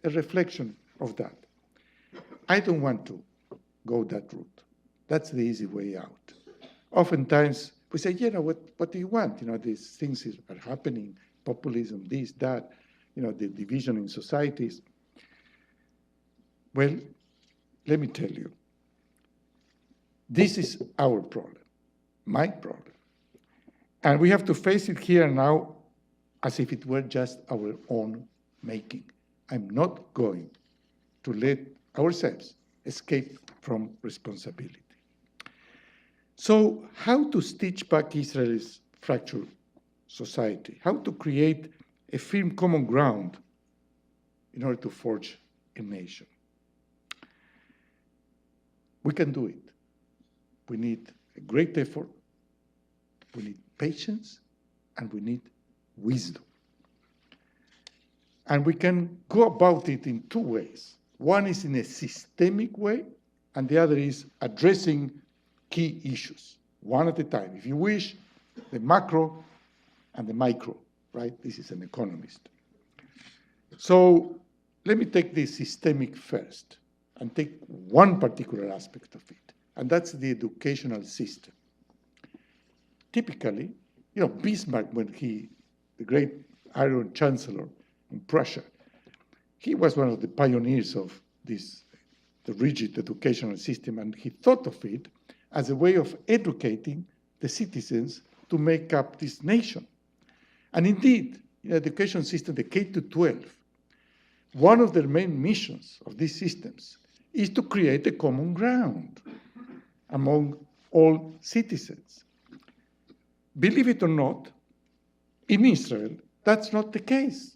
S2: a reflection of that. I don't want to go that route. That's the easy way out. Oftentimes, we say, what do you want? These things are happening, populism, this, that, the division in societies. Well, let me tell you, this is our problem, my problem. And we have to face it here now as if it were just our own making. I'm not going to let ourselves escape from responsibility. So how to stitch back Israel's fractured society? How to create a firm common ground in order to forge a nation? We can do it. We need a great effort, we need patience, and we need wisdom. And we can go about it in two ways. One is in a systemic way, and the other is addressing key issues, one at a time. If you wish, the macro and the micro, right? This is an economist. So let me take the systemic first and take one particular aspect of it, and that's the educational system. Typically, Bismarck, when the great Iron Chancellor in Prussia, he was one of the pioneers of the rigid educational system, and he thought of it as a way of educating the citizens to make up this nation. And indeed, in the education system, the K-12, one of their main missions of these systems is to create a common ground among all citizens. Believe it or not, in Israel, that's not the case.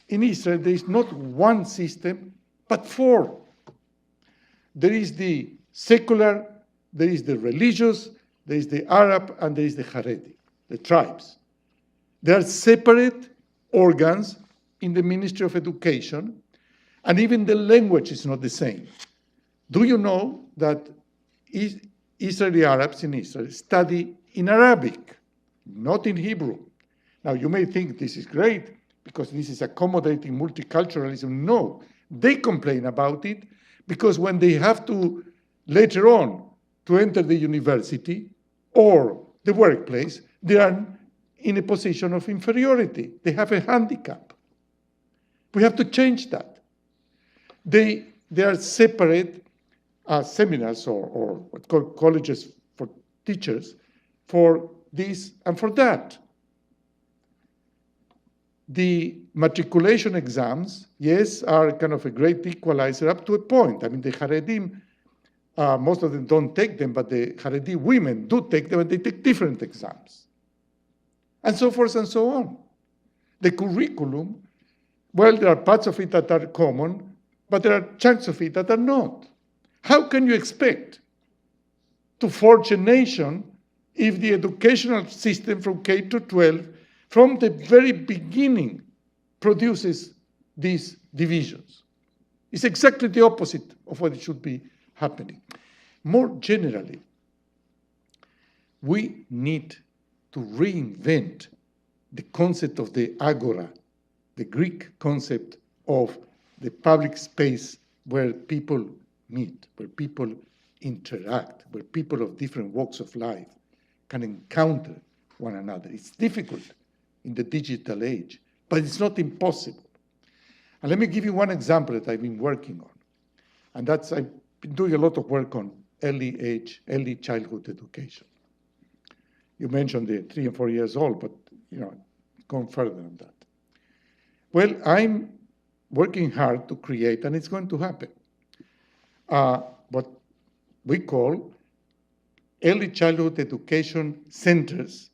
S2: In Israel, there is not one system, but four. There is the secular, there is the religious, there is the Arab, and there is the Haredi, the tribes. They are separate organs in the Ministry of Education, and even the language is not the same. Do you know that Israeli Arabs in Israel study in Arabic, not in Hebrew? Now, you may think this is great. because this is accommodating multiculturalism. No, they complain about it because when they have to, later on, to enter the university or the workplace, they are in a position of inferiority. They have a handicap. We have to change that. They are separate seminars or what's called colleges for teachers for this and for that. The matriculation exams, yes, are kind of a great equalizer up to a point. I mean, the Haredim, most of them don't take them, but the Haredi women do take them, and they take different exams. And so forth and so on. The curriculum, well, there are parts of it that are common, but there are chunks of it that are not. How can you expect to forge a nation if the educational system from K to 12, from the very beginning, produces these divisions? It's exactly the opposite of what it should be happening. More generally, we need to reinvent the concept of the agora, the Greek concept of the public space where people meet, where people interact, where people of different walks of life can encounter one another. It's difficult in the digital age, but it's not impossible. And let me give you one example that I've been working on. And that's, I've been doing a lot of work on early childhood education. You mentioned the 3 and 4 years old, but gone further than that. Well, I'm working hard to create, and it's going to happen, what we call early childhood education centers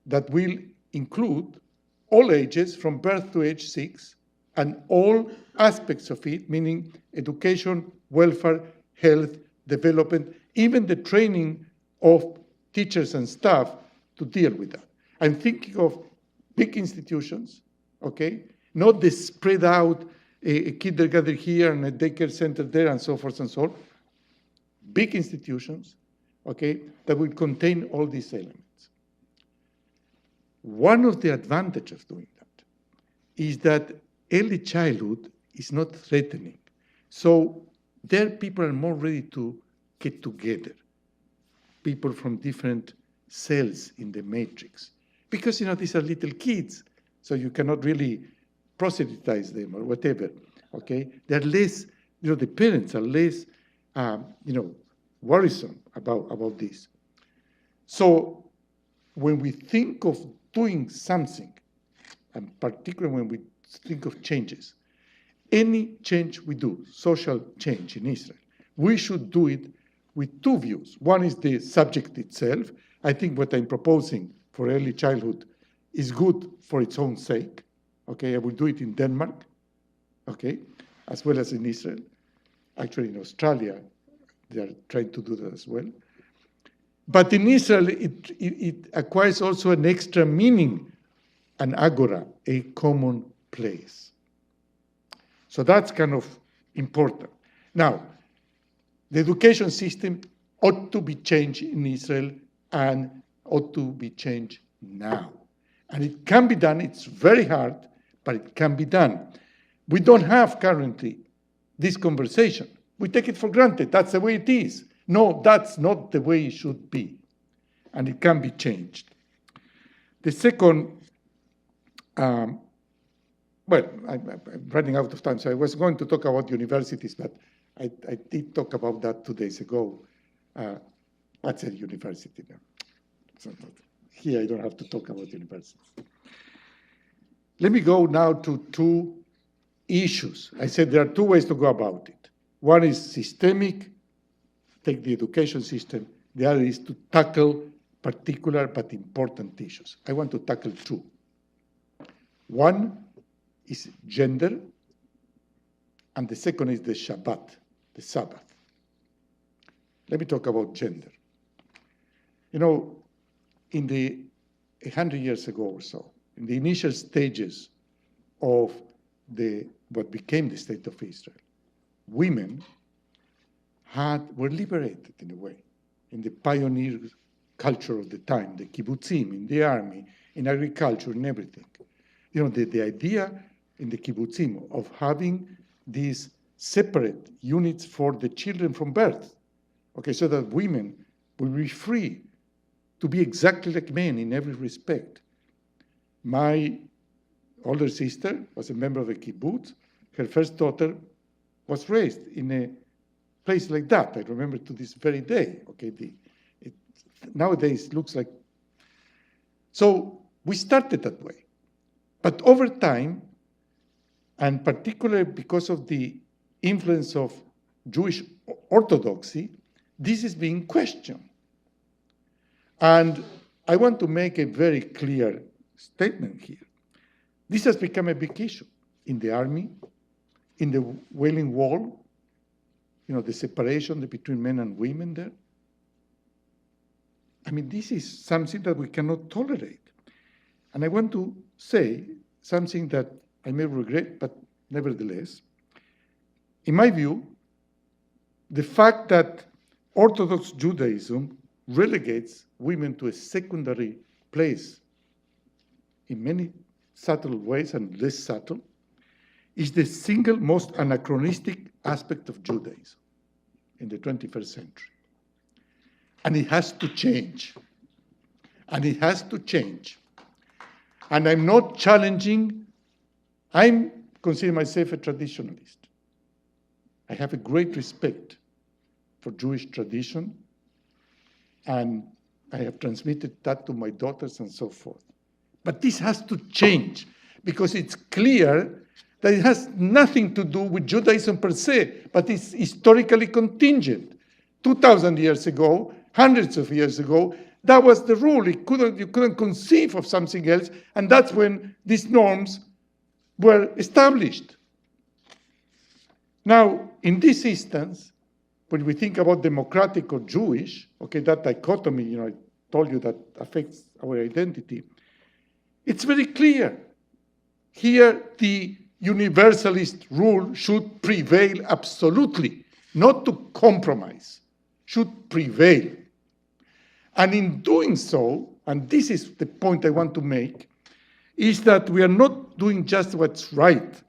S2: that will include all ages from birth to age 6 and all aspects of it, meaning education, welfare, health, development, even the training of teachers and staff to deal with that. I'm thinking of big institutions, okay? Not the spread out a kindergarten here and a daycare center there and so forth and so on. Big institutions, okay, that will contain all these elements. One of the advantages of doing that is that early childhood is not threatening. So there people are more ready to get together, people from different cells in the matrix. Because, these are little kids, so you cannot really proselytize them or whatever, okay? They're less, the parents are less, worrisome about this. So when we think of doing something, and particularly when we think of changes, any change we do, social change in Israel, we should do it with two views. One is the subject itself. I think what I'm proposing for early childhood is good for its own sake. Okay, I will do it in Denmark, okay, as well as in Israel. Actually, in Australia, they are trying to do that as well. But in Israel, it acquires also an extra meaning, an agora, a common place. So that's kind of important. Now, the education system ought to be changed in Israel and ought to be changed now. And it can be done. It's very hard, but it can be done. We don't have currently this conversation. We take it for granted. That's the way it is. No, that's not the way it should be. And it can be changed. The second, well, I'm running out of time, so I was going to talk about universities, but I did talk about that 2 days ago. That's a university now. So here I don't have to talk about universities. Let me go now to two issues. I said there are two ways to go about it. One is systemic, take the education system. The other is to tackle particular but important issues. I want to tackle two. One is gender, and the second is the Shabbat, the Sabbath. Let me talk about gender. In the 100 years ago or so, in the initial stages of what became the State of Israel, women were liberated in a way, in the pioneer culture of the time, the kibbutzim, in the army, in agriculture, in everything. the idea in the kibbutzim of having these separate units for the children from birth, okay, so that women will be free to be exactly like men in every respect. My older sister was a member of a kibbutz. Her first daughter was raised in a place like that. I remember to this very day. Okay, nowadays looks like. So we started that way. But over time, and particularly because of the influence of Jewish orthodoxy, this is being questioned. And I want to make a very clear statement here. This has become a big issue in the army, in the Wailing Wall, the separation between men and women there. I mean, this is something that we cannot tolerate. And I want to say something that I may regret, but nevertheless, in my view, the fact that Orthodox Judaism relegates women to a secondary place in many subtle ways and less subtle is the single most anachronistic aspect of Judaism in the 21st century. And it has to change. And it has to change. And I'm not challenging, I'm considering myself a traditionalist. I have a great respect for Jewish tradition, and I have transmitted that to my daughters and so forth. But this has to change, because it's clear that it has nothing to do with Judaism per se, but it's historically contingent. 2,000 years ago, hundreds of years ago, that was the rule. You couldn't conceive of something else, and that's when these norms were established. Now, in this instance, when we think about democratic or Jewish, okay, that dichotomy, I told you that affects our identity, it's very clear. Here, the universalist rule should prevail absolutely, not to compromise, should prevail. And in doing so, and this is the point I want to make, is that we are not doing just what's right,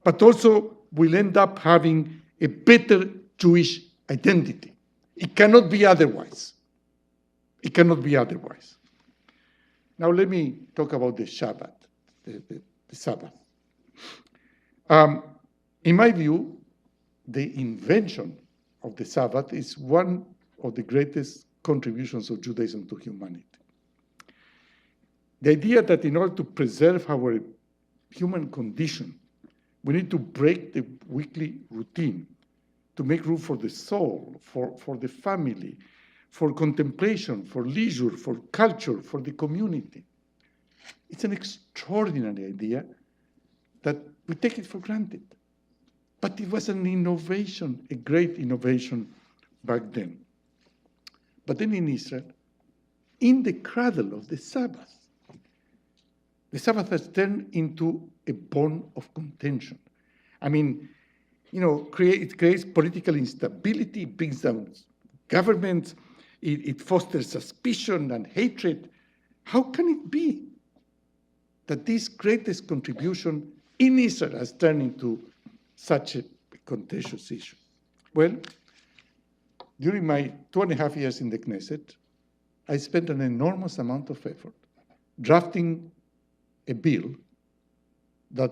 S2: but also we'll end up having a better Jewish identity. It cannot be otherwise. It cannot be otherwise. Now let me talk about the Shabbat, the Sabbath. In my view, the invention of the Sabbath is one of the greatest contributions of Judaism to humanity. The idea that in order to preserve our human condition, we need to break the weekly routine to make room for the soul, for the family, for contemplation, for leisure, for culture, for the community. It's an extraordinary idea that we take it for granted. But it was an innovation, a great innovation back then. But then in Israel, in the cradle of the Sabbath has turned into a bone of contention. I mean, it creates political instability, it brings down governments, it fosters suspicion and hatred. How can it be that this greatest contribution in Israel has turned into such a contentious issue? Well, during my 2.5 years in the Knesset, I spent an enormous amount of effort drafting a bill that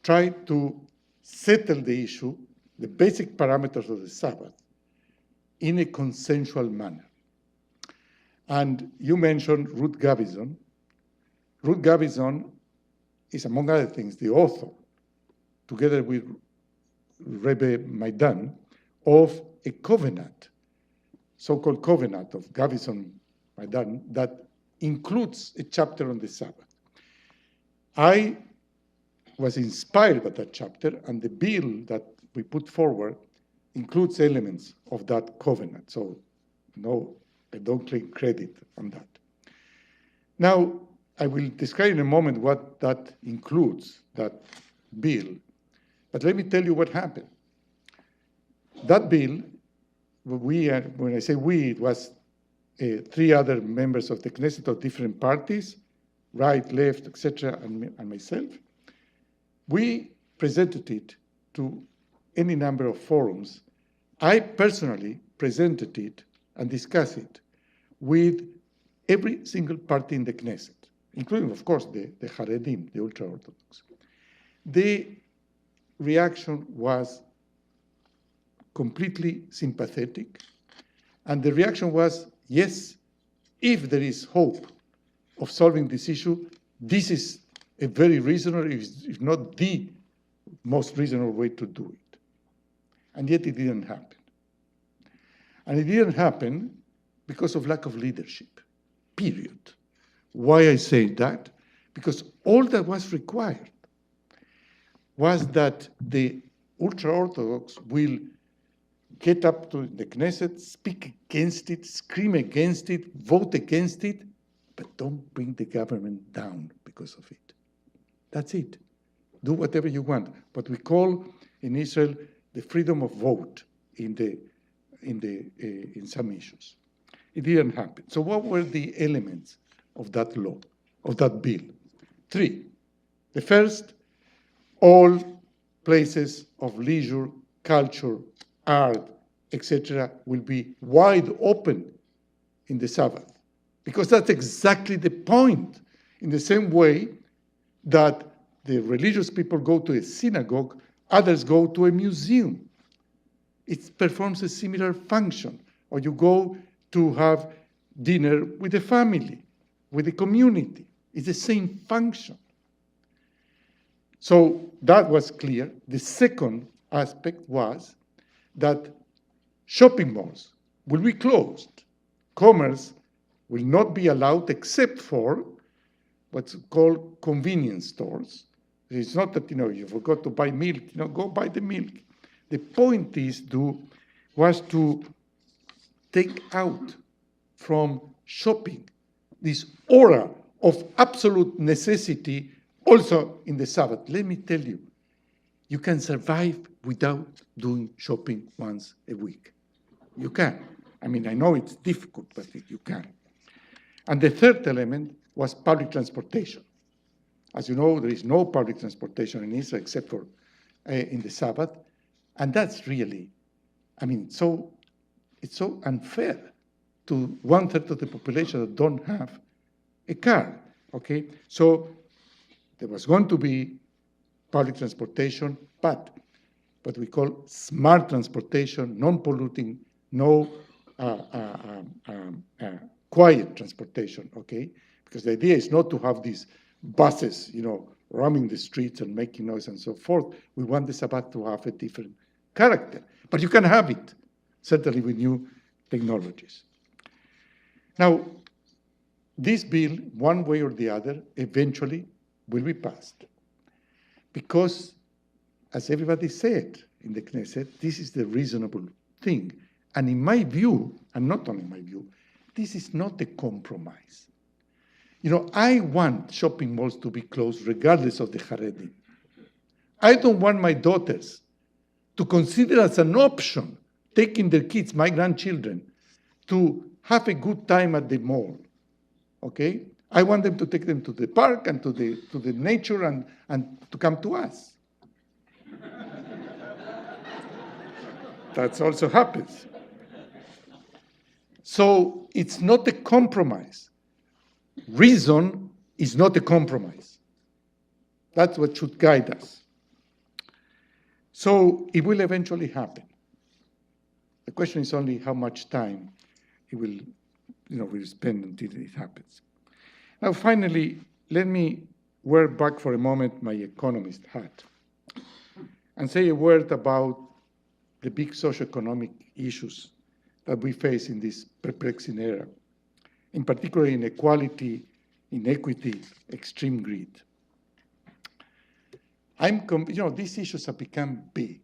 S2: tried to settle the issue, the basic parameters of the Sabbath, in a consensual manner. And you mentioned Ruth Gavison. Ruth Gavison is, among other things, the author, together with Rebbe Maidan, of a covenant, so-called covenant of Gavison-Maidan, that includes a chapter on the Sabbath. I was inspired by that chapter, and the bill that we put forward includes elements of that covenant. So, no, I don't claim credit on that. Now, I will describe in a moment what that includes, that bill. But let me tell you what happened. That bill, when I say we, it was 3 other members of the Knesset of different parties, right, left, etc., and myself, we presented it to any number of forums. I personally presented it and discussed it with every single party in the Knesset, including, of course, the Haredim, the ultra-Orthodox. The reaction was completely sympathetic, and the reaction was, yes, if there is hope of solving this issue, this is a very reasonable, if not the most reasonable way to do it. And yet it didn't happen. And it didn't happen because of lack of leadership, period. Why I say that? Because all that was required was that the ultra-Orthodox will get up to the Knesset, speak against it, scream against it, vote against it, but don't bring the government down because of it. That's it. Do whatever you want. What we call in Israel the freedom of vote in some issues. It didn't happen. So what were the elements of that law, of that bill? 3. The first, all places of leisure, culture, art, etc., will be wide open in the Sabbath. Because that's exactly the point. In the same way that the religious people go to a synagogue, others go to a museum. It performs a similar function. Or you go to have dinner with the family, with the community. It's the same function. So that was clear. The second aspect was that shopping malls will be closed. Commerce will not be allowed except for what's called convenience stores. It's not that, you forgot to buy milk, go buy the milk. The point was to take out from shopping this aura of absolute necessity also in the Sabbath. Let me tell you, you can survive without doing shopping once a week. You can. I mean, I know it's difficult, but you can. And the third element was public transportation. As you know, there is no public transportation in Israel except for in the Sabbath. And that's really, it's so unfair to 1/3 of the population that don't have a car, okay? So there was going to be public transportation, but what we call smart transportation, non-polluting, no quiet transportation, okay? Because the idea is not to have these buses, roaming the streets and making noise and so forth. We want the Sabbath to have a different character. But you can have it, certainly with new technologies. Now, this bill, one way or the other, eventually will be passed. Because, as everybody said in the Knesset, this is the reasonable thing. And in my view, and not only my view, this is not a compromise. I want shopping malls to be closed regardless of the Haredim. I don't want my daughters to consider as an option taking their kids, my grandchildren, to have a good time at the mall, okay? I want them to take them to the park and to the nature and to come to us. That also happens. So it's not a compromise. Reason is not a compromise. That's what should guide us. So it will eventually happen. The question is only how much time it will, we'll spend until it happens. Now, finally, let me wear back for a moment my economist hat and say a word about the big socioeconomic issues that we face in this perplexing era, in particular inequality, inequity, extreme greed. These issues have become big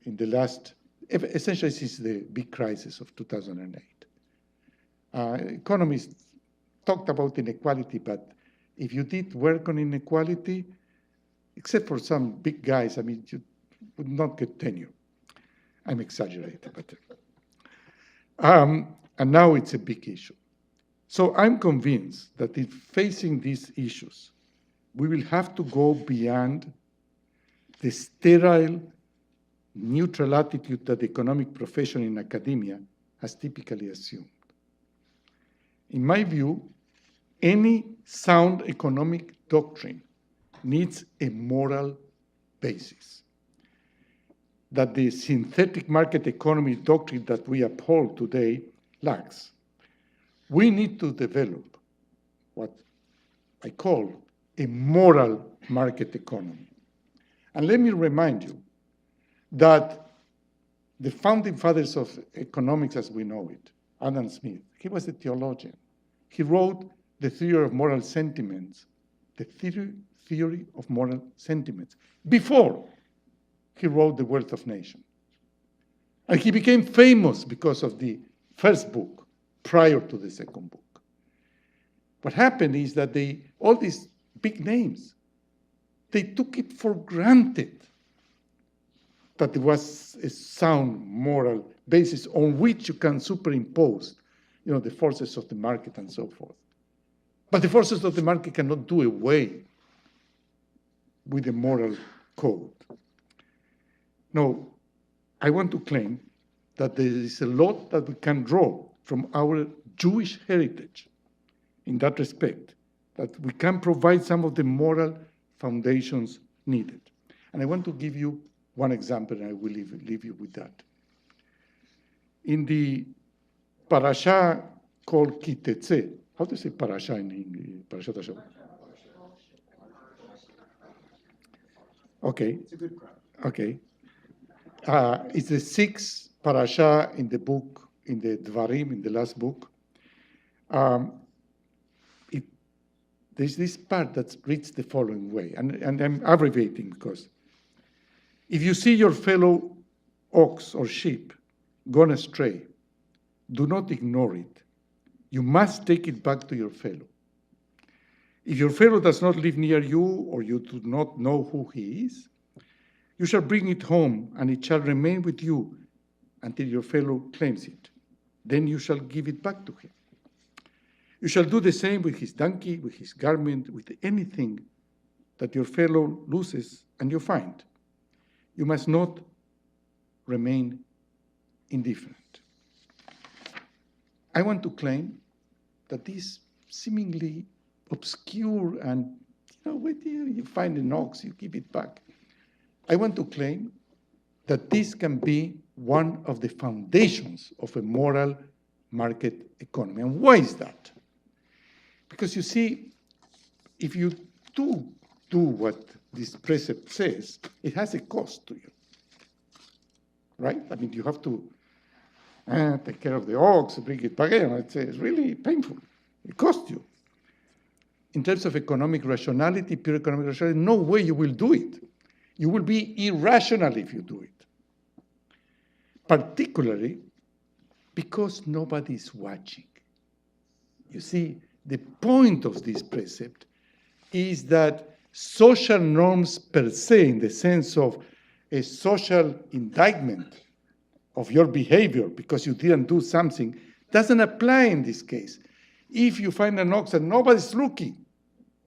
S2: in the last, essentially since the big crisis of 2008. Economists talked about inequality, but if you did work on inequality, except for some big guys, you would not get tenure. I'm exaggerating, but and now it's a big issue. So I'm convinced that in facing these issues, we will have to go beyond the sterile, neutral attitude that the economic profession in academia has typically assumed. In my view, any sound economic doctrine needs a moral basis that the synthetic market economy doctrine that we uphold today lacks. We need to develop what I call a moral market economy. And let me remind you that the founding fathers of economics as we know it, Adam Smith, he was a theologian. He wrote the theory of moral sentiments, the theory of moral sentiments, before he wrote The Wealth of Nations. And he became famous because of the first book, prior to the second book. What happened is that all these big names, they took it for granted that there was a sound moral basis on which you can superimpose, the forces of the market and so forth. But the forces of the market cannot do away with the moral code. No, I want to claim that there is a lot that we can draw from our Jewish heritage in that respect, that we can provide some of the moral foundations needed. And I want to give you one example, and I will leave you with that. In the parasha called Kitetse, how do you say parasha in English? Parashat Hashavua. Okay. It's a good crowd. Okay. It's the sixth parasha in the book, in the Dvarim, in the last book. There's this part that reads the following way, and I'm abbreviating because if you see your fellow ox or sheep gone astray, do not ignore it. You must take it back to your fellow. If your fellow does not live near you or you do not know who he is, you shall bring it home and it shall remain with you until your fellow claims it. Then you shall give it back to him. You shall do the same with his donkey, with his garment, with anything that your fellow loses and you find. You must not remain indifferent. I want to claim that this seemingly obscure and, you find an ox, you give it back. I want to claim that this can be one of the foundations of a moral market economy. And why is that? Because you see, if you do what this precept says, it has a cost to you, right? I mean, you have to take care of the ox, bring it back in. It's really painful. It costs you. In terms of economic rationality, pure economic rationality, no way you will do it. You will be irrational if you do it. Particularly because nobody is watching. You see, the point of this precept is that social norms per se, in the sense of a social indictment of your behavior because you didn't do something, doesn't apply in this case. If you find an ox and nobody's looking,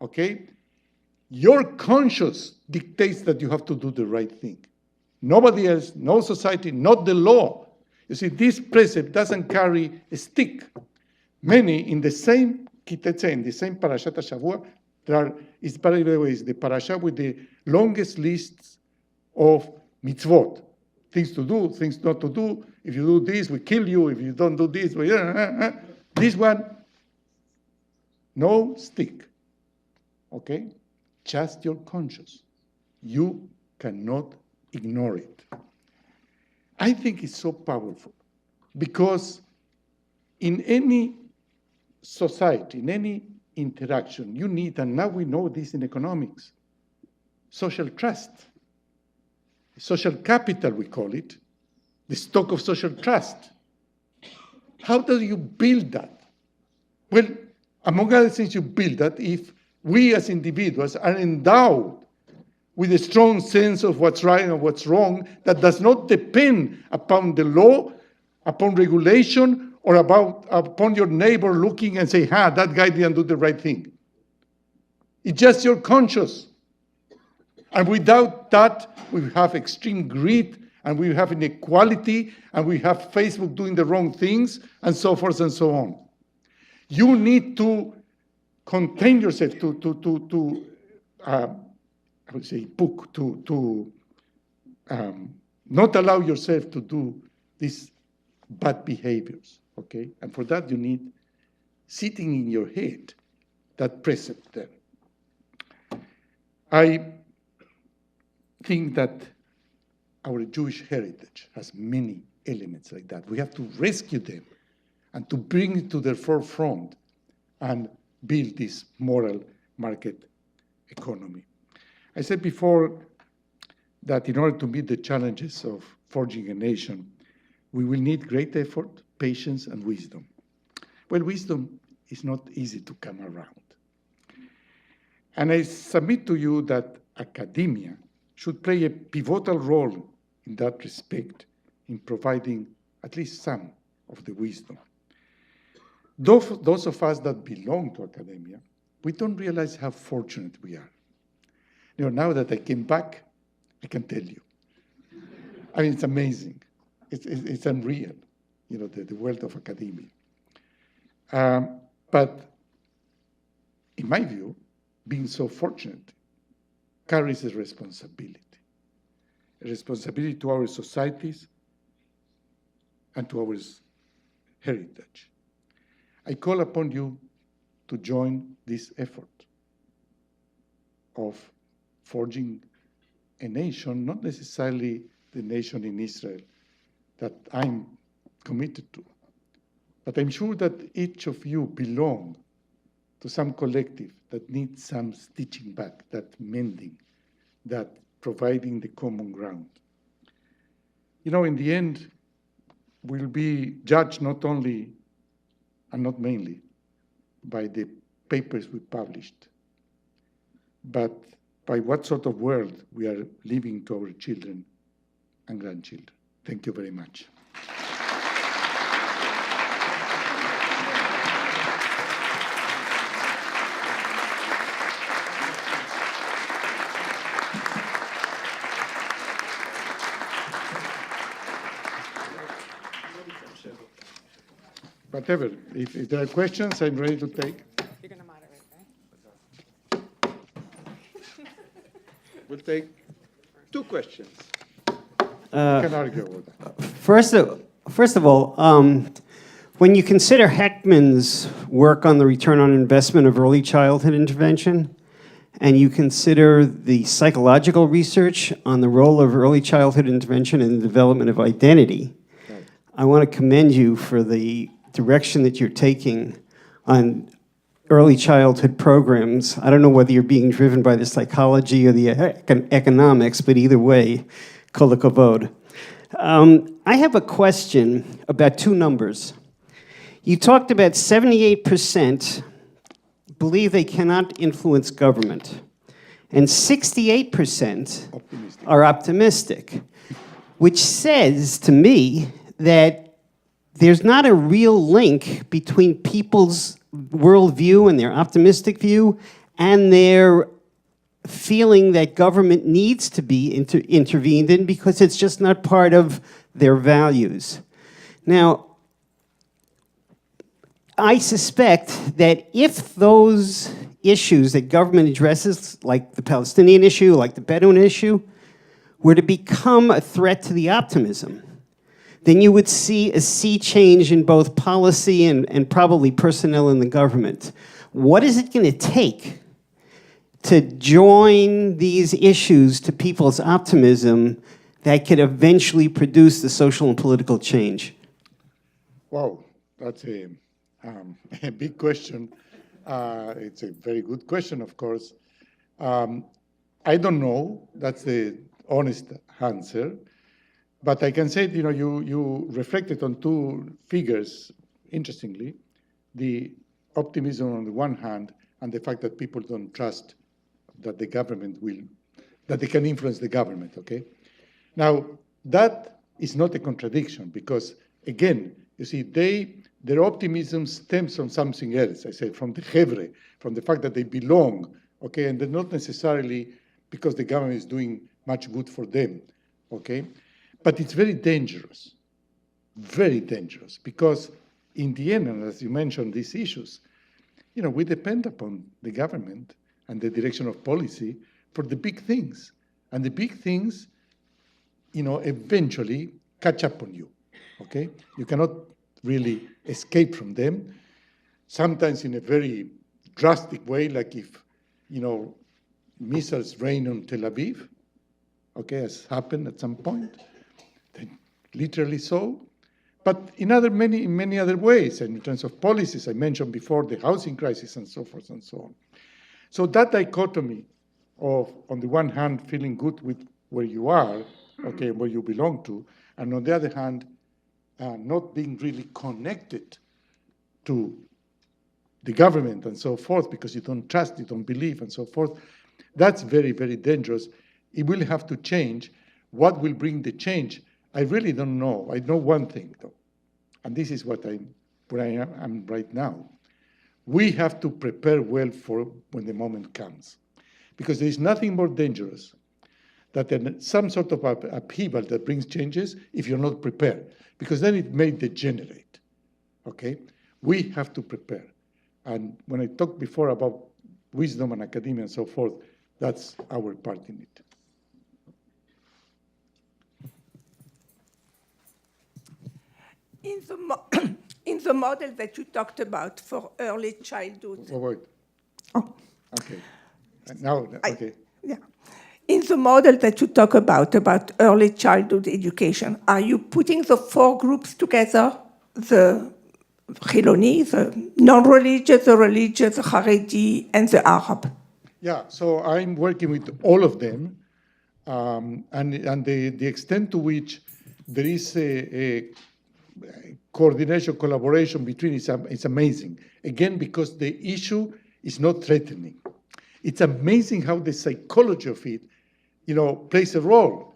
S2: okay, your conscience dictates that you have to do the right thing. Nobody else, no society, not the law. You see, this precept doesn't carry a stick. Many in the same Kitetse, in the same Parashat Hashavua, is the parasha with the longest lists of mitzvot. Things to do, things not to do. If you do this, we kill you. If you don't do this, we... This one, no stick. Okay? Just your conscience. You cannot ignore it. I think it's so powerful because in any society, in any interaction, you need, and now we know this in economics, social trust. Social capital, we call it, the stock of social trust. How do you build that? Well, among other things, you build that if we as individuals are endowed with a strong sense of what's right and what's wrong that does not depend upon the law, upon regulation, or upon your neighbor looking and say, that guy didn't do the right thing. It's just your conscience. And without that, we have extreme greed, and we have inequality, and we have Facebook doing the wrong things, and so forth and so on. You need to contain yourself, I would say, not allow yourself to do these bad behaviors, okay? And for that, you need sitting in your head that precept there. I think that our Jewish heritage has many elements like that. We have to rescue them and to bring it to the forefront and build this moral market economy. I said before that in order to meet the challenges of forging a nation, we will need great effort, patience, and wisdom. Well, wisdom is not easy to come around. And I submit to you that academia should play a pivotal role in that respect in providing at least some of the wisdom. Those of us that belong to academia, we don't realize how fortunate we are. Now that I came back, I can tell you. I mean, it's amazing. It's unreal, the world of academia. But in my view, being so fortunate carries a responsibility to our societies and to our heritage. I call upon you to join this effort of forging a nation, not necessarily the nation in Israel that I'm committed to, but I'm sure that each of you belong to some collective that needs some stitching back, that mending, that providing the common ground. In the end, we'll be judged not only and not mainly by the papers we published, but by what sort of world we are leaving to our children and grandchildren. Thank you very much. Whatever. If there are questions, I'm ready to take.
S3: You're going to moderate, right?
S1: We'll take 2 questions.
S2: You can argue about that.
S4: First of all, when you consider Heckman's work on the return on investment of early childhood intervention, and you consider the psychological research on the role of early childhood intervention in the development of identity,
S2: Right.
S4: I want to commend you for the direction that you're taking on early childhood programs. I don't know whether you're being driven by the psychology or the economics, but either way, kol hakavod. I have a question about 2 numbers. You talked about 78% believe they cannot influence government, and 68% are optimistic, which says to me that there's not a real link between people's worldview and their optimistic view and their feeling that government needs to be intervened in because it's just not part of their values. Now, I suspect that if those issues that government addresses, like the Palestinian issue, like the Bedouin issue, were to become a threat to the optimism, then you would see a sea change in both policy and probably personnel in the government. What is it going to take to join these issues to people's optimism that could eventually produce the social and political change?
S2: Wow, that's a big question. It's a very good question, of course. I don't know. That's the honest answer. But I can say, you reflected on 2 figures, interestingly, the optimism on the one hand and the fact that people don't trust that the government that they can influence the government, okay? Now, that is not a contradiction because, again, you see, they their optimism stems from something else. I say from the chevre, from the fact that they belong, okay, and they're not necessarily because the government is doing much good for them, okay? But it's very dangerous, because in the end, and as you mentioned, these issues, you know, we depend upon the government and the direction of policy for the big things. And the big things, you know, eventually catch up on you, okay? You cannot really escape from them, sometimes in a very drastic way, like if, you know, missiles rain on Tel Aviv, okay, as happened at some point, literally so, but in many other ways, and in terms of policies, I mentioned before the housing crisis and so forth and so on. So that dichotomy of, on the one hand, feeling good with where you are, okay, where you belong to, and on the other hand, not being really connected to the government and so forth, because you don't trust, you don't believe, and so forth, that's very, very dangerous. It will have to change. What will bring the change? I really don't know. I know one thing, though, and this is where I am right now. We have to prepare well for when the moment comes, because there is nothing more dangerous than some sort of upheaval that brings changes if you're not prepared, because then it may degenerate, okay? We have to prepare. And when I talked before about wisdom and academia and so forth, that's our part in it.
S5: In the model that you talked about for early childhood.
S2: Oh, wait.
S5: Oh.
S2: Okay. Now, okay.
S5: Yeah. In the model that you talk about early childhood education, are you putting the four groups together? The Chiloni, the non-religious, the religious, the Haredi, and the Arab?
S2: Yeah, so I'm working with all of them, and the extent to which there is a coordination, collaboration between it's amazing. Again, because the issue is not threatening. It's amazing how the psychology of it, you know, plays a role.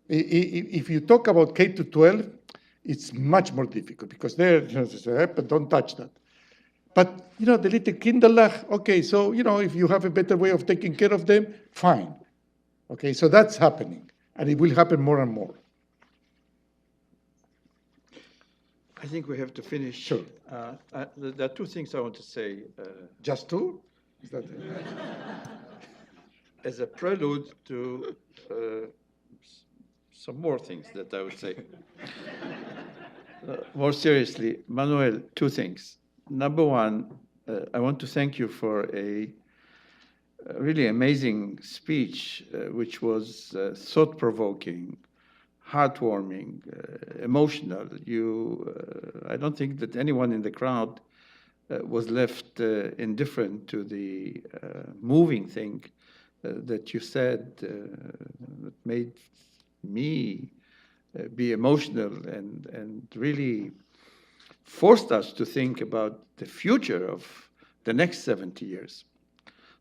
S2: If you talk about K to 12, it's much more difficult because there, you know, they say, but don't touch that. But, you know, the little Kinderlach, okay, so, you know, if you have a better way of taking care of them, fine. Okay, so that's happening, and it will happen more and more.
S1: I think we have to finish.
S2: Sure.
S1: There are two things I want to say.
S2: Just two? Is that
S1: As a prelude to some more things that I would say. More seriously, Manuel, two things. Number one, I want to thank you for a really amazing speech, which was thought-provoking, heartwarming, emotional. I don't think that anyone in the crowd was left indifferent to the moving thing that you said that made me be emotional and really forced us to think about the future of the next 70 years.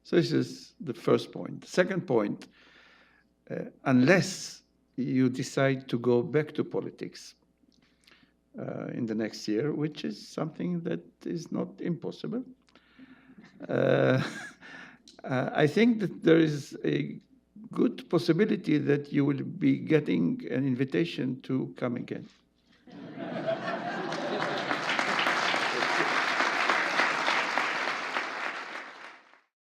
S1: So this is the first point. The second point, unless you decide to go back to politics in the next year, which is something that is not impossible, I think that there is a good possibility that you will be getting an invitation to come again.